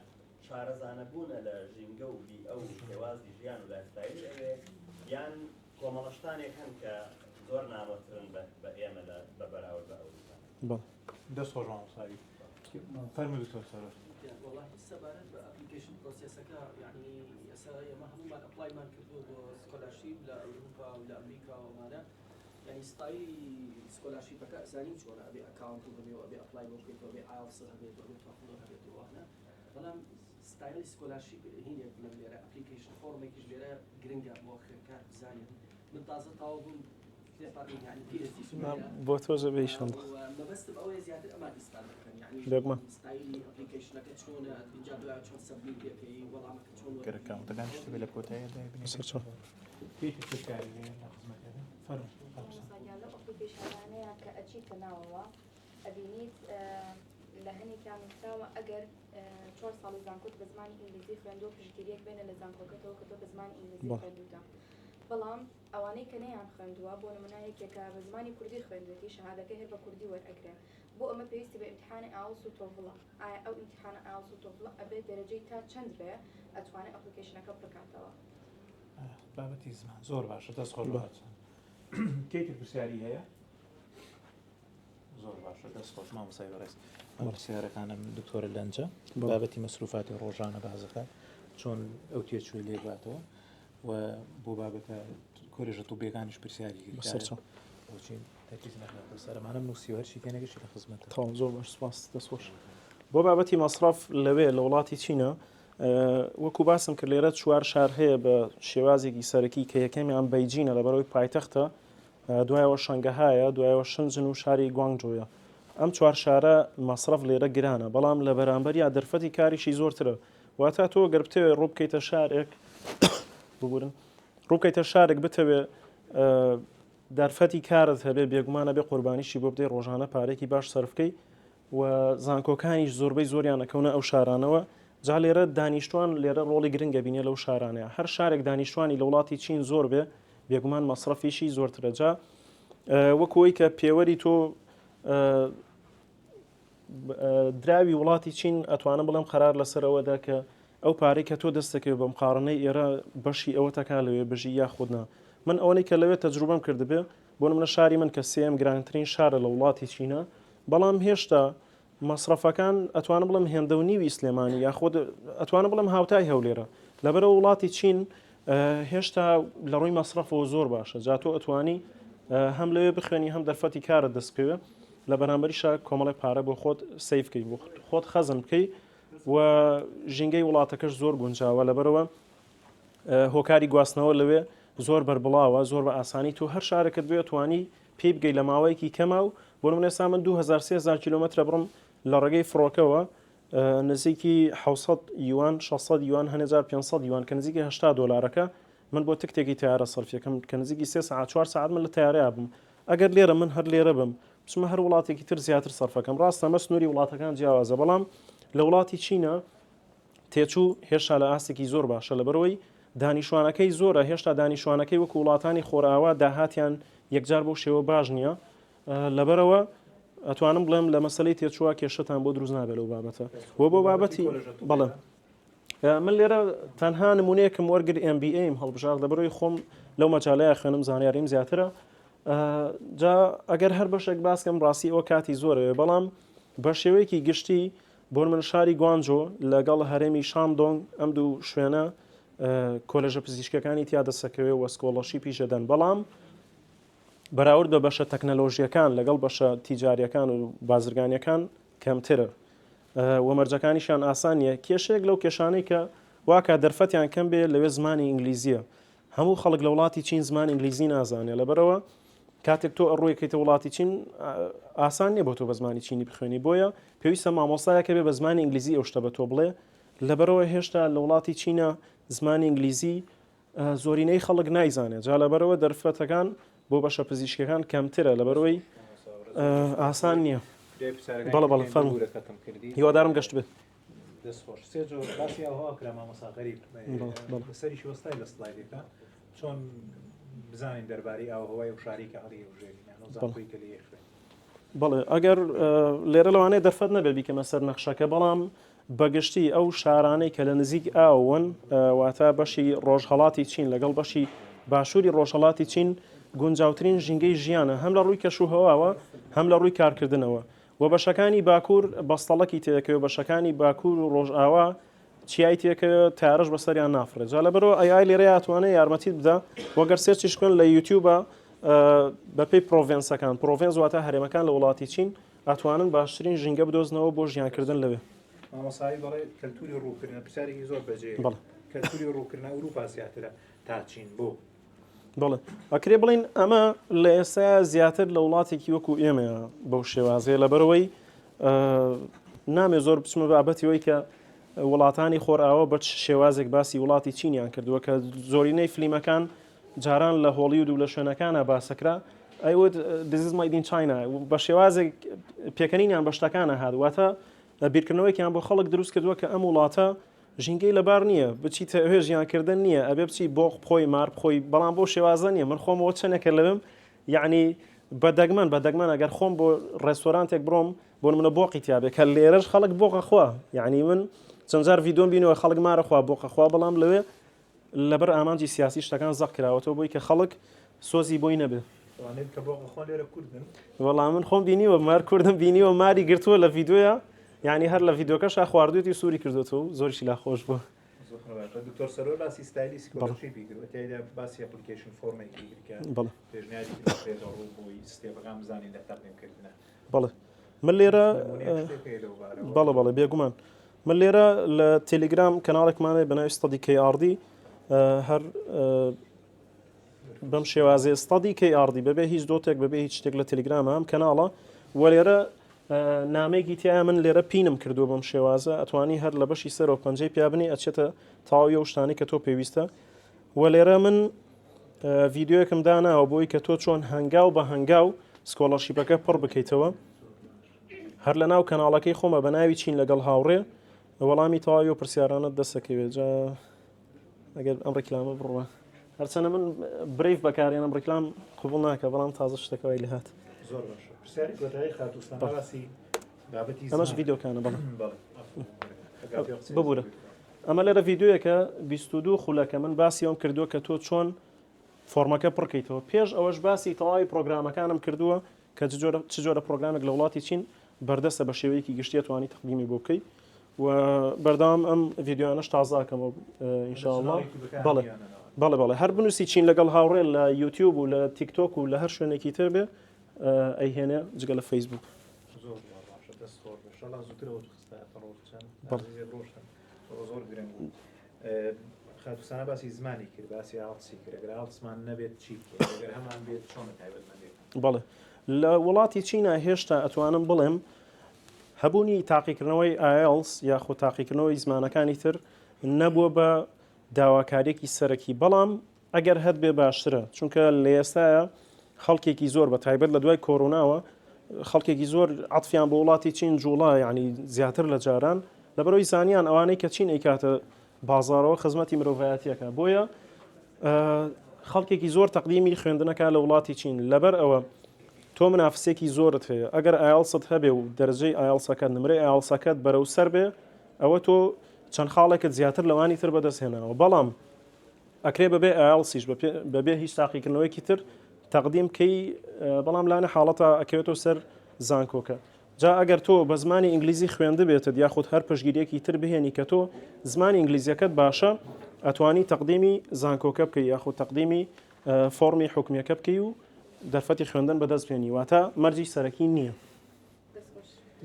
E: شارەزانەبوونە لە ژینگە و بی ئەو شێوازی ژیان و لایفستایلی ئەوێ یان کۆمەڵەشتانێک هەن کە زۆر نامەترن بە ئێمە بە بەراورد بە ئەوروپا.
A: دەست خۆش مامۆستایی فەرمووی دکتۆر سەرۆج.
F: والله سەبارەت بە ئەپلیکیشن پرۆسێسەکە یعنی ئێستا ئێمە هەموومان ئەپلایمان کردووە بۆ سکۆلارشیپ لە ئەوروپا و لە ئەمریکا ومانە یعنی ستایلی سکۆلارشیپەکە ئەزانین چۆنە ئەبێ ئەکاونت بێ و ئەبێ ئەپلای بۆ بکەیتەوە بێ ئایڵتس هەبێت و بێ تۆفڵ هەبێت وانە بەڵام ستایلی سکۆلارشیپ هینێک لەم لێرە ئەپلیکیشن فۆرمێکیش لێرە گرنگە بۆ خوێندکار بزانێت من تازە تاوا بووم يعني
B: بۆ تۆزە بێ ئینشاڵڵا
F: مەبەستم ئەوەیە زیاتر ئەمان ئیسپان بکەن یعنی
B: دەگمە
F: ستایلی ئەپلیکیشنەکە چۆنە اینجا دوای چۆن سەبمیت دەکەی وەڵامەکە چۆن
A: گەرەکاونتەکان شتێ بێ لە کۆتایی دایبنێ
B: سەر چۆن
A: پێیتی چکاری لە خزمەتێنە فەرمووی
G: لە ئەپلیکیشنانەیە کە ئەچیتە ناوەوە ئەبینیت لە هەنێکیان نووسراوە ئەگەر 4 ساڵی زانکۆت بە زمانی ئینگلیزی خوێندووە پشتگیریەک بێنە لە زانکۆکەتەوە کە تۆ بە زمانی ئینگلیزی خوێندووتە بەڵام ئەوانەی کە نەیان خوێندووە بۆ نمونایەکێکە بە زمانی کوردی خوێندوێتی شەهادەکە هەر بە کوردی وەرئەگرێ بۆ ئەمە پێویستی بە ئیمتحانی ئایڵتس و تۆفڵە ئایا ئەو ئیمتحانە ئایڵتس و تۆفڵە ئەبێت دەرەجەی تا چەند بێ ئەتوانێت ئەپلیکیشنەکە بڕکاتەوە
A: بابەتی زمان زۆر باشە دەست خۆش کێتی پرسیاری هەیە زۆر باشە دەست خۆش مامۆستای بەڕێز پرسیارەکانم دکتۆرە لەنجە بابەتی مەسروفاتی ڕۆژانە بازەکە چۆن ئەو تێچووی لێباتەوە و بۆ بابەتە کۆرێژە و بێگانیش پرسیاری سەرمانم نووسی هەرشی کێنێکشی لە خزمەت
B: تاڵ زۆر باش سپاس دەستخۆش بۆ بابەتی مەسرف لەوێ لە وڵاتی چینە وەکو باسم کرد لێرە چوار شار هەیە بە شێوازێکی سەرەکی کە یەکەمیان بەیجینە لە بەرەوەی پایتەختە دوایەوە شەنگەهایە دوایەوە شنجن و شاری گوانگجۆیە ئەم چوار شارە مەسرف لێرە گرانە بەڵام لە بەرامبەریا دەرفەتی کاریشی زۆرترە واتە تۆ گەر بتەوێت ڕووبکەیتە شارێک ببورن ڕووکەیتە شارێک بتەوێ دەرفەتی کارت هەبێ بێگومانە بێ قوربانیشی بۆ بدەی ڕۆژانە پارێکی باش سەرفکەی و زانکۆکانیش زۆربەی زۆریان ئەکەونە ئەو شارانەوە جا لێرە دانیشتوان لێرە ڕۆڵی گرنگە بینێ لەو شارانەیە هەر شارێک دانیشتوانی لە وڵاتی چین زۆر بێ بێگومان مەسرفیشی زۆرترە جا وەکوەوەی کە پێوەری تۆ دراوی وڵاتی چین ئەتوانم بڵێم قەرار لەسەرەوەدا کە ئەو پارەی کە تۆ دەستەکەوێت بە مقارنەی ئێرە بەشی ئەوە تەکا لەوێ بژی یاخودنا من ئەوەی کە لەوێت تەجروبەم کردبێ بۆ منە شاری من کە سێم گرانترین شارە لە وڵاتی چینە بەڵام هێشتا مەسرفەکان ئەتوانم بڵم هێندە و نیوی سلێمانی یاخود ئەتوانم بڵم هاوتای هەولێرە لەبەرە وڵاتی چین هێشتا لە ڕووی مەسرفەوە زۆر باشە جا تۆ ئەتوانی هەم لەوێ بخوێنی هەم دەرفەتی کارت دەستکەوێ لە بەرامبەریشە کۆمەڵێک پارە بۆ خۆت سیف بکەی بۆ خۆت خەزم بکەی و ژینگەی وڵاتەکەش زۆر گونجاوە لەبەرەوە هۆکاری گواستنەوە لەوێ زۆر بربڵاوە زۆر بە ئاسانی تۆ هەر شارەکەت بێ توانی پێی بگەی لە ماوەیەکی کەما و بۆ من ئێستا من 2000 کیلومتر بڕم لە ڕێگەی فڕۆکەوە نزیکی 600 یوان 600 یوان 1500 یوان کە نزیکی 80 دۆلارەکە من بۆ تکتێکی تیارە سەرفیەکەم کە نزیکی 3 ساعت 4 ساعت من لە تیارەیە بم ئەگەر لێرە من هەر لێرە بم بچمە هەر وڵاتێکی تر زیاتر سەرفەکەم ڕاستە مە سنووری وڵاتەکان جیاوازە بەڵام لە وڵاتی چینە تێچوو هێشتا لە ئاستێکی زۆر باشە لەبەرەوەی دانیشتوانەکەی زۆرە هێشتا دانیشتوانەکەی وەکو وڵاتانی خۆرئاوا داهاتیان یەکجار بۆ شێوە باش نییە لەبەرەوە ئەتوانم بڵێم لە مەسەلەی تێچووە کێشتان بۆ دروست نابێت لەو بابەتە وە بۆ بابەتی بەڵێ من لێرە تەنها نمونەیەکم وەرگر MBAم هەڵبژار لەبەرەوەی خۆم لەو مەجالەیە خوێنم زانیاریم زیاترە جا ئەگەر هەر بەشێک باسکەم ڕاستی ئەوە کاتی زۆرەوێ بەڵام بە شێوەیەکی گشتی بۆ من شاری گوانجۆ لەگەڵ هەرێمی شاندۆنگ ئەم دوو شوێنە کۆلێژە پزیشکەکانی تیا دەسەکەوێ و سکۆڵەشیپی ژەدەن بەڵام بەراورد بە بەشە تەکنەلۆژیەکان لەگەڵ بەشە تیجاریەکان و بازرگانیەکان کەمترە وەمەرجەکانیشان ئاسان نیە کێشەیەک لەو کێشانەی کە واکە دەرفەتیان کەم بێ لەوێ زمانی ئینگلیزیە هەموو خەڵک لە وڵاتی چین زمان ئینگلیزی نازانێت لەبەرەوە کاتێک تۆ ڕوویەکەیتە وڵاتی چین ئاسان نیە بۆ تۆ بە زمانی چینی بخوێنی بۆیە پێویستە مامۆستایەکە بێ بە زمانی ئینگلیزی ئەو شتە بە تۆ بڵێ لەبەرەوە هێشتا لە وڵاتی چینە زمانی ئینگلیزی زۆرینەی خەڵک نایزانێت جا لەبەرەوە دەرفەتەکان بۆ بەشە پزیشکەکان کەمترە لەبەرەوەی ئاسان نییە بەڵە بەڵە فەرموو هیوادارم گەشت بێت
A: دەستخۆش سێ جۆر باسی ئەوها کرا مامۆستا غەریب سەریشی وەستای لە سڵایدێکە چۆن بزانین دەربارەی ئاوهەوای و شاری کە هەڵی هەژێنیان زانکۆی کە لێ خوێن.
B: بەڵێ ئەگەر لێرە لەوانەیە دەرفەت نەبێ بیکەمە سەر نەخشەکە بەڵام بەگشتی ئەو شارانەی کە لە نزیک ئاون واتە بەشی ڕۆژهەڵاتی چین لەگەڵ بەشی باشووری ڕۆژهەڵاتی چین گونجاوترین ژینگەی ژیانە هەم لە ڕووی کەشوهەواوە هەم لە ڕووی کارکردنەوە و بەشەکانی باکوور بەستەڵەکی تێکەوە بەشەکانی باکوور و ڕۆژئاوا چیای تێکەوە تارەش بەسەریان نافرێت جا لەبەرەوە ئەیای لێرە یاتوانێت یارمەتیت بدە وەگەر سێرچیش کن لە یوتیوبە بەپێی پرۆڤێنسەکان پرۆڤێنس واتە هەرێمەکان لە وڵاتی چین ئەتوانن باشترین ژینگە بدۆزنەوە بۆ ژیانکردن لەوێ.
A: مامۆسایی بەڵێ کەلتوری ڕووکردنە پرسیارێکی زۆر بەجێ کەلتوری ڕووکردنە ئەوروپا زیاترە تا چین بۆ
B: بەڵێ ئەکرێ بڵین ئەمە لە ئێستا زیاتر لە وڵاتێکی وەکو ئێمەیە بەو شێوازەیە لەبەرەوەی نامێ زۆر بچمە بابەتیەوەی کە وڵاتانی خۆرئاوە بە شێوازێک باسی وڵاتی چینیان کردووە کە زۆرینەی فلیمەکان جاران لە هۆلیوود و لە شوێنەکانە باسەکرا ئەیوت this is made in China بە شێوازێک پێکەنینیان بە شتەکانە هاتواتە بیرکردنەوەیکیان بۆ خەڵک دروست کردووە کە ئەم وڵاتە ژینگەی لەبار نییە بچیتە هێ ژیانکردن نییە ئەبێ بچی بۆ بخۆی مار بخۆی بەڵام بۆ شێوازە نییە من خۆمەوە چەنێکە لەبم یعنی بەدەگمەن ئەگەر خۆم بۆ ڕێستۆرانتێک بڕۆم بۆ منە بۆقی تیاابێ کە لێرەش خەڵک بۆقەخوا یعنی من چەندجار ڤیدۆم بینەوە خەڵک مارەخوا بۆقەخوا بەڵام لەوێ لەبەر ئامانجی سیاسی شتەکان زەق کراوەتەوە بۆی کە خەڵک سۆزی بۆی نەبێ وەڵام من خۆم بینیوە مار کوردم بینیوە ماری گرتووە لە ڤیدۆیە یعنی هەر لە ڤیدۆکەشا خواردوێتی سووری کردوەوە زۆرشی لا خۆش بوو.
A: دکتۆر سەرۆر باسی ستایلی سکۆلەرشیپی کرد تایدا باسی ئەپلیکیشن فۆرمێکی کرد پێشنیاری ڕوو بۆی ستێپەکان بزانین لە تەقدیمکردنە.
B: بەڵێ من لێرە بەڵێ بێگومان من لێرە لە تەلێگرام کەناڵێکمانێ بەناوی ستەدی KRD هەر بەم شێوازێ ستەدی KRD بەبێ هیچ دۆتێک بەبێ هیچ شتێک لە تەلێگرامە ئەم کەناڵە وە لێرە نامێکی تیا من لێرە پینم کردو بەم شێوازە ئەتوانی هەر لە بەشی سەرەوە پەنجەی پیابنی ئەچێتە تاوی و شتانی کە تۆ پێویستە وە لێرە من ڤیددیوەکەم داناوە بۆی کە تۆ چۆن هەنگاو بە هەنگاو سکۆلەرشیپەکە پڕ بکەیتەوە هەر لە ناو کەناڵەکەی خۆمە بە ناوی چین لەگەڵ هاوڕێ وەڵامی تەواوی و پرسیارانت دەستەکەوێت جا ئەگەر ئەم ڕێکلامە بڕوە هەرچەنە من برێف بەکارێنە ڕێکلام قبول ناکە بەڵام تازە شتەکەوەی لە هات
A: زۆر باش پرسیاری کۆتایی خاتووستانە باسی بابەتی
B: ئەمەش ڤیدۆکانە ببوورە ئەمە لەرە ڤیددیوەکە 22 خولەکە من باسی ئەوم کردووە کە تۆ چۆن فۆرمەکە پڕکەیتەوە پێش ئەوەش باسی تەواوی پرۆگرامەکانم کردووە کە چ جۆرە پرۆگرامێک لە وڵاتی چین بەردەستە بە شێوەیەکی گشتی توانی تەقدیمی بۆ بکەیت و بەردەوام ئەم ڤیددیوانەش تازاکەمەوە ئینشاءالله بەڵێ هەر بنووسی چین لەگەڵ هاوڕێ لە یوتیوب و لە تیکتۆک و لە هەر شوێنێکی تر بێ ئەیهێنێ جگە لە فەیسبوک
A: خاتووسانە باسی زمانی کرد باسی ئاڵسی کرد ئەگەر ئاڵسمان نەبێت چی ئەگەر هەمان بێت چۆنە تایبەت نەبێت.
B: بەڵێ لە وڵاتی چینە هێشتا ئەتوانم بڵێم هەبوونی تاقیکردنەوەی IELTS یاخۆ تاقیکردنەوەی زمانەکانی تر نەبووە بە داواکاریەکی سەرەکی بەڵام ئەگەر هەت بێ باشترە چونکە لە ئێستاە خەڵکێکی زۆر بە تایبەت لە دوای کۆرۆناوە خەڵکێکی زۆر عەتفیان بە وڵاتی چین جوڵا یعنی زیاتر لە جاران لەبەرەوەی زانیان ئەوانەی کە چین ئەیکاتە بازارەوە خزمەتی مرۆڤایەتیەکە بۆیە خەڵکێکی زۆر تەقدیمی خوێندنەکە لە وڵاتی چین لەبەر ئەوە تۆ منافسێکی زۆرت هەیە ئەگەر IELTSت هەبێ و دەرەجەی IELTSەکەت نمرەی IELTSەکەت بەرەو سەر بێ ئەوە تۆ چەند خاڵێکت زیاتر لەوانی تر بەدەستهێنەوە بەڵام ئەکرێ بەبێ IELTSیش بەبێ هیچ تاقیکردنەوەیکی تر تەقدیم کەی بەڵام لاەنە حاڵەتە ئەکەوێتەوە سەر زانکۆکە جا ئەگەر تۆ بە زمانی ئینگلیزی خوێندە بێتت یاخود هەر پشگیرێکی تر بهێنی کە تۆ زمانی ئینگلیزیەکەت باشە ئەتوانی تەقدیمی زانکۆکە بکەی یاخود تەقدیمی فۆرمی حکومیەکە بکەی و دەرفەتی خوێندن بەدەست بێنی واتە مەرجی سەرەکی نییە.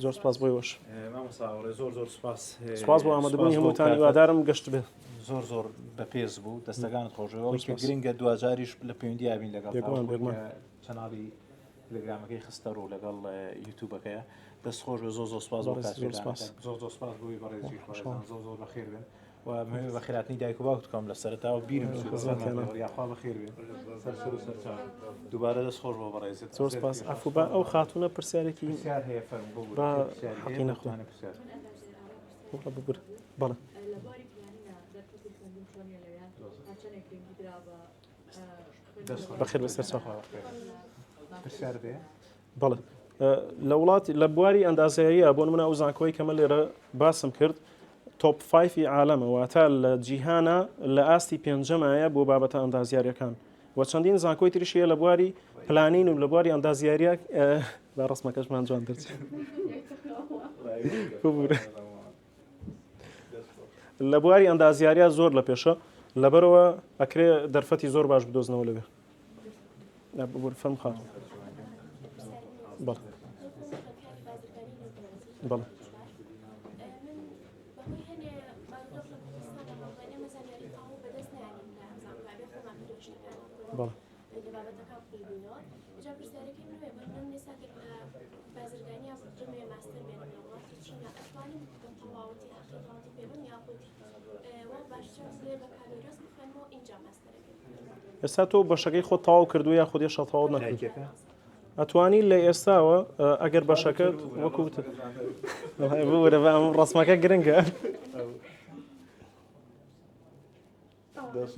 B: زۆر سپاس بۆی وەش
A: زۆر
B: سپاس بۆ ئامادەبوونی هەمووتان هیوادارم گەشت بێ
A: زۆر بەپێز بوو دەستەکانت خۆشەوە گرنگە دوجاریش لە پەیوەندی یابین لەگەڵ چەناڵی تەلەگرامەکەی خستە ڕوو لەگەڵ یوتیوبەکەیە دەست خۆش زۆر سپاس زۆر سپاس بۆی بەڕێزی زۆر بەخێر بێن و بە خێراتنی دایک و باوکت بکەم لە سەرەتاوە بیرم یاخوا بەخێر بێن دووبارە دەست خۆش بۆ بەڕێزت
B: زۆر سپاس عەفو بە ئەو خاتونە پرسیارێکی
A: هەیە فەرمو
B: بە حەقی نەخوانێ
A: پرسیار
B: ببوور بەڵێ بەخێر بەسەر چاو
A: پرسیار بێ
B: بەڵێ لە وڵاتی لە بواری ئەندازیاریە بۆ منە ئەو زانکۆی کەمە لێرە باسم کرد تۆپ 5 عالەمە واتە لە جیهانە لە ئاستی پێنجەمایە بۆ بابەتە ئەندازیاریەکان و چەندین زانکۆی تریشیە لە بواری پلانین و لە بواری ئەندازیاریە با ڕسمەکەشمان جوان دەرچێت لە بواری ئەندازیاریە زۆر لە پێشە لەبەرەوە ئەکرێ دەرفەتی زۆر باش بدۆزنەوە لەوێ فەرم خات بەڵێ بەڵێ بەڵێ ئێستا تۆ بەشەکەی خۆ تەواو کردو یا خودی شەتەواو نەکرد ئەتوانی لە ئێستاوە ئەگەر بەشەکەت وەکوتە بورە بە ئەم ڕسمەکە گرنگە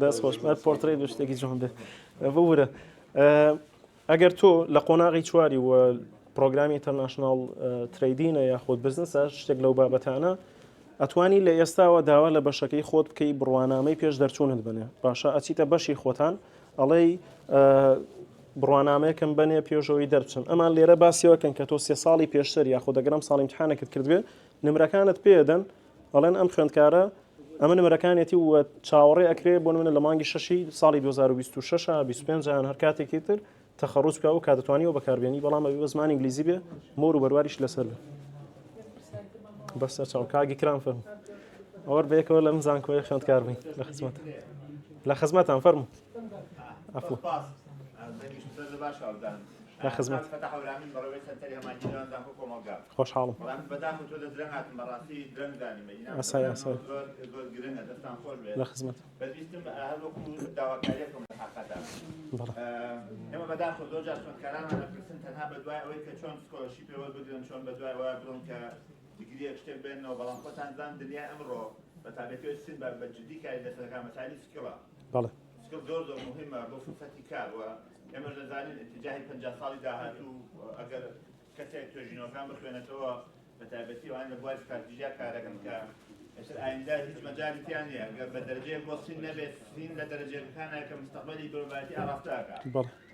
B: دەست خۆش پۆرتڕێ بە شتێکی جوان بێ بورە ئەگەر تۆ لە قۆناغی چواری و پرۆگرامی ئینتەرناشناڵ ترەیدینە یاخود بزنسە شتێک لەو بابەتانە ئەتوانی لە ئێستاوە داوا لە بەشەکەی خۆت بکەی بڕوانامەی پێش دەرچوونت بنێ باشە ئەچیتە بەشی خۆتان ئەڵێی بڕوانامەیەکم بنێ پێشەوەی دەرچن ئەمان لێرە باسیەوەکەن کە تۆ 3 ساڵی پێشتر یاخۆ دەگەرم ساڵی امتحانێکت کردوێ نمرەکانت پێدەن ئەڵێن ئەم خوێندکارە ئەمە نمرەکانێتی وە چاوەڕێ ئەکرێ بۆ منە لە مانگی 6 ساڵی 2026 25 هەر کاتێکی تر تەخەڕوج بکە و کاتتوانیەوە بەکاربێنی بەڵام ئەوی بە زمانی ئینگلیزی بێ مۆر و بەرواریش لەسەر بێ بەسە چاو کاگی کرام فەرموو ئەوە بەیەکەوە لەم زانکۆیە خوێندکار بین لە خزمەتان فەرموو عەفو لە خزمەت خۆشحاڵم ئاسای ئاسای لە خزمەت
H: ئێمە بەداخۆ زۆر جار خوێندکارانمان دەپرسن تەنها بەدوای ئەوەی کە چۆن سکۆلەرشیپ پێوە بگرن چۆن بەدوای وایە بڕۆن کە دیگریەک شتێک بێنەوە بەڵام خۆتان زان دنیا ئەمڕۆ بە تابێتەوە سن بە جددی کاری دەسەکان مەسالی سکڵە
B: بەڵێ
H: سکڵ زۆر زۆر مهمە بۆ فرسەتی کار وە ئێمە دەزانین ئەتیجاهی 50 ساڵی داهاتوو ئەگەر کەسێک توێژینەوەکان بخوێنێتەوە بە تایبەتی وان لە بواری استراتیژیا کارەکەن کە ئایندا هیچ مەجالی تیان نییە ئەگەر بە دەرەجەیەک بۆ سین نەبێت سین لە دەرەجەکانە کە مستەقبەلی بەرەبایەتی ئاراستەکە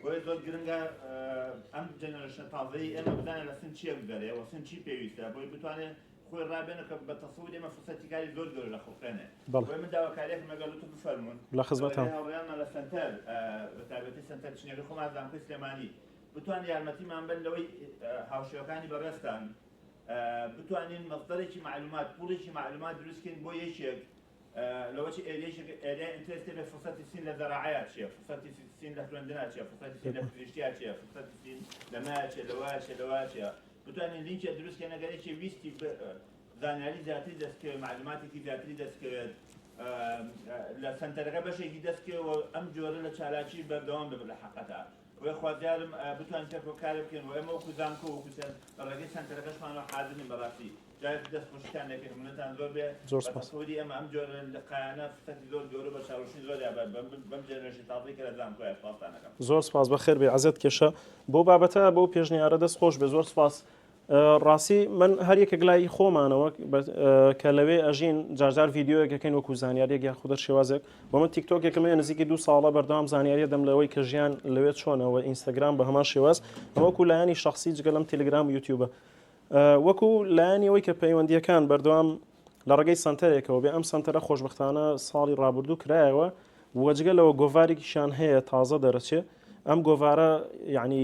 H: بۆیە زۆر گرنگە ئەم جەنەرەشنە تازەی ئێمە بدانە لە سن چیە بگەرێ و سن چی پێویستە بۆی بتوانێت خۆی ڕابێنە کە بە تەسەوور ئێمە فرسەتی کاری زۆر گەورە لە خۆکرێنێ بۆی من داواکاریەکم لەگەڵتون بفەرمون
B: لە خزمەتتان
H: هەوڵیانمان لە سەنتەر بە تایبەتی سەنتەر چنێگە خۆمان زانکۆی سلێمانی بتوان یارمەتیمان بن لەوەی هاوشێوەکانی بەڕێستان بتوانین مەصدەرێکی معلومات پوڵێکی معلومات دروستکەین بۆ یەکێک لەوەی ئێریای ئینترێستی بە فرسەتی سین لە زەراعەیە چییە فرسەتی سین لە خوێندنە چییە فرسەتی سین لە پزیشکیا چییە فرسەتی سین لەمایە چیە لەوایە چیە لەوایە چیە بتوانین لینکێ دروستکەین ئەگەرێکی ویستی زانیاری زیاتری دەستکەوێت معلوماتێکی زیاتری دەستکەوێت لە سەنتەرەکە بەشێکی دەستکەوێت ئەم جۆرە لە چالاکی بەردەوام ببێت لە حەقەتە وێ خوازیارم بتوانین پێکۆ کار بکەین و ئێمە وەکو زانکۆ وەکو ڕێگەی سەنتەرەکەشمانەوە حاضرین بەڕاستی جای دەست خۆشتان دەکەین منەتان زۆر بێ بەتەسەووری ئەمە ئەم جۆرە لقایانە فرسەتی زۆر گەورە بە چاوەشنی زۆریا بەم جێنەرێشن تازەی کە لە زانکۆیە سپاسانەکەم
B: زۆر سپاس بەخێر بێ عەزەت کێشە بۆ بابەتە بۆ پێشنیارە دەست خۆش بێ زۆر سپاس ڕاستی من هەر یەکێک لای خۆمانەوە کە لەوێ ئەژین جارجار ڤیددیۆیەکەکەین وەکو زانیاریەک یا خودە شێوازێک بۆ من تیکتۆکێکم نزیکی 2 ساڵە بەردەوام زانیاریە دەم لەوەی کە ژیان لەوێت چۆنەوە ئینستاگرام بە هەمان شێواز وەکو لایانی شخصی جگە لەم تەلگرام و یوتیوبە وەکو لایەنیەوەی کە پەیوەندیەکان بەردەوام لە ڕێگەی سنتەرێکەوە بێ ئەم سنتەرە خۆشبەختانە ساڵی ڕابردوو کرایەوە وەجگە لەوە گۆڤارێکیشان هەیە تازە دەرەچێ ئەم گۆڤارە یعنی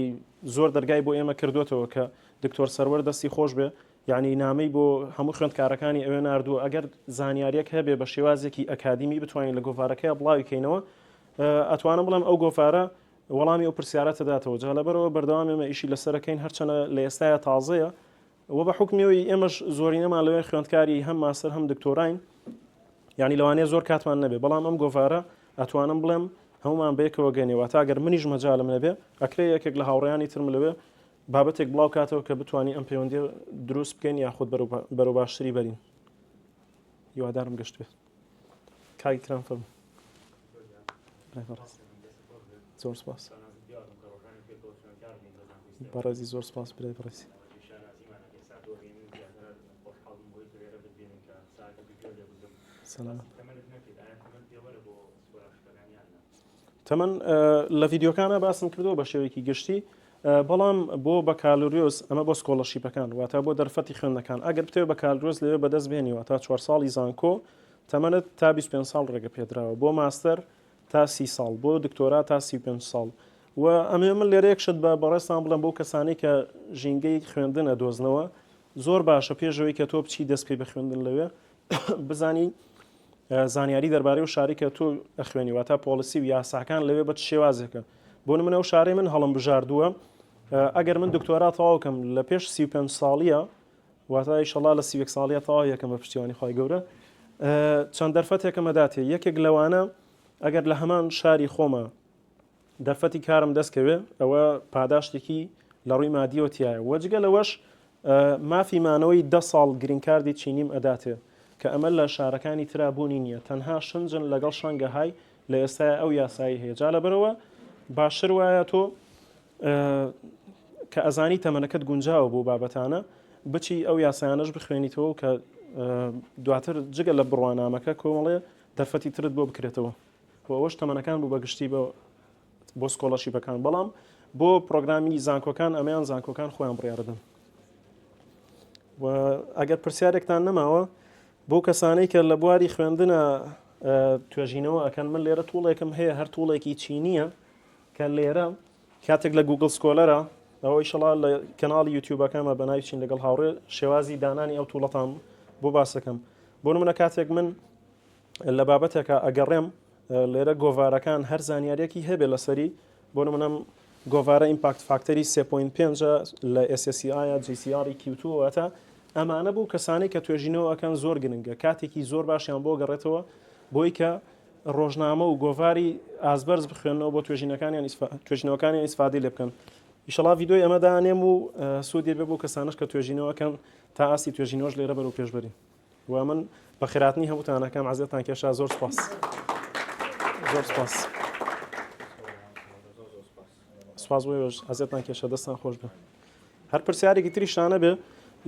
B: زۆر دەرگای بۆ ئێمە کردوێتەوە کە دکتۆر سەروەر دەستی خۆش بێ یعنی نامەی بۆ هەموو خوێندکارەکانی ئەوێ ناردووە ئەگەر زانیاریەک هەبێ بە شێوازێکی ئەکادیمی بتوانین لە گۆڤارەکەی بڵاوی کەینەوە ئەتوانم بڵێم ئەو گۆڤارە وەڵامی ئەو پرسیارەتە داتەوە جا لەبەرەوە بەردەوام ئێمە ئیشی لەسەرەکەین هەرچەنە لە ئێستاە تازەیە وە بە حکمیەوەی ئێمەش زۆرینەمان لەوێ خوێندکاری هەم ماستەر هەم دکتۆراین یعنی لەوانەیە زۆر کاتمان نەبێ بەڵام ئەم گۆڤارە ئەتوانم بڵێم هەمومان بەیەکەوە گەنێەوە تا ئەگەر منیش مەجالم نەبێ ئەکرێ یەکێک لە هاوڕێیانی ترم لەوێ بابەتێک بڵاو کاتەوە کە بتوانین ئەم پەیوەندی دروست بکەین یاخود بەرەو باشتری بەرین هیوادارم گەشت بێت کاگی کرام فەرموو زۆر سپاس بەڕێزی زۆر سپاس برای بەڕێزی سەلامەت تەمەن لە ڤیدیۆکانە باسم کردەوە بە شێوەیەکی گشتی بەڵام بۆ بەکالۆریۆز ئەمە بۆ سکۆڵەرشیپەکان واتە بۆ دەرفەتی خوێندنەکان ئەگەر بتێ بەکالۆریۆز لەوێ بەدەست بێنیوە تا 4 ساڵی زانکۆ تەمەنت تا 25 ساڵ ڕێگە پێدراوە بۆ ماستەر تا 30 ساڵ بۆ دکتۆرا تا 35 ساڵ و ئەمێ من لێرە یەکشت بە بەڕێستان بڵێم بۆ کەسانی کە ژینگەی خوێندنە دۆزنەوە زۆر باشە پێشەوەی کە تۆ بچی دەست پێ بە خوێندن لەوێ بزانی زانیاری دەربارەی و شاری کە تۆ ئەخوێنی واتە پۆلیسی و یاساکان لەوێ بە شێوازێکە بۆ نمونە و شارەی من هەڵم بژاردووە ئەگەر من دکتۆرا تەواوکەم لە پێش 35 ساڵیە واتە ئیشەڵا لە 31 ساڵیە تەواو یەکەم بە پشتیوانی خۆی گەورە چەند دەرفەتێکە مەداتێ یەکێک لەوانە ئەگەر لە هەمان شاری خۆمە دەرفەتی کارم دەستکەوێ ئەوە پاداشتێکی لە ڕووی مادیەوە تایە وەجگە لەوەش مافیمانەوەی 10 ساڵ گرینکاردی چینیم ئەداتێ کە ئەمە لە شارەکانی ترابوونی نییە تەنها شنجن لەگەڵ شەنگەهای لە ئێستا ئەو یاسایی هەیە جا لەبەرەوە باشتر وایە تۆ کە ئەزانی تەمەنەکەت گونجاوە بۆ بابەتانە بچی ئەو یاسایانەش بخوێنیتەوە کە دواتر جگە لە بڕوانامەکە کۆمەڵێ دەرفەتی ترت بۆ بکرێتەوە ئەوەش تەمەنەکان بوو بەگشتی بۆ سکۆڵەرشیپەکان بەڵام بۆ پرۆگرامی زانکۆکان ئەمەیان زانکۆکان خۆیان بڕیاردن و ئەگەر پرسیارێکتان نەماوە بۆ کەسانەی کە لە بواری خوێندنە توێژینەوە ئەکەن من لێرە توڵێکم هەیە هەر توڵێکی چینیە کە لێرە کاتێک لە گوگل سکۆلەرە ئەوە ئیشەڵا لە کەناڵی یوتیوبەکەمە بەناوی چین لەگەڵ هاوڕێ شێوازی دانانی ئەو توڵەتان بۆ باسەکەم بۆ نمونە کاتێک من لە بابەتێکە ئەگەڕێم لێرە گۆڤارەکان هەر زانیارێکی هەبێ لەسەری بۆ نمونەم گۆڤارە ئیمپاکت فاکتەری 3.5 لە SSCI GCR Q2واتە ئەمانە بوو کەسانی کە توێژینەوە ئەکەن زۆر گرنگە کاتێکی زۆر باشیان بۆ گەڕێتەوە بۆی کە ڕۆژنامە و گۆڤاری ئازبەرز بخوێنەوە بۆ توێژینەوەکانیان ئیسفادی لێ بکەن ئیشەڵا ڤیدۆی ئەمە دانێم و سوودی بێ بۆ کەسانش کە توێژینەوەکەن تا ئاسی توێژینەوەش لێرە بەرەو پێشبەری و من بە خێراتنی هەمووتانەکەم عەزیەتان کێشا زۆر سپاس زۆر سپاس سپاس بۆیەوەش عەزیەتان کێشە دەستان خۆش بێ هەر پرسیارێکی تریشانە بێ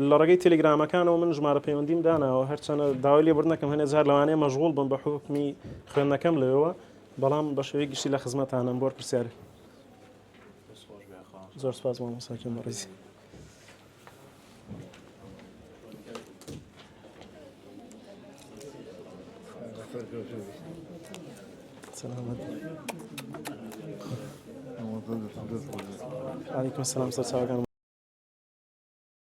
B: لە ڕێگەی تەلێگرامەکانەوە من ژمارە پەیوەندیم داناوە هەرچەنە داوای لێبوردنەکەم هەنێ جار لەوانەیە مەشغوڵ بم بە حوکمی خوێندنەکەم لەوێەوە بەڵام بە شێوەیە گشتی لە خزمەتانم بۆ پرسیارێ زۆر سپاس بۆ مەساکەم بەڕێزی سلامت عليكم السلام سەر چاوەکانم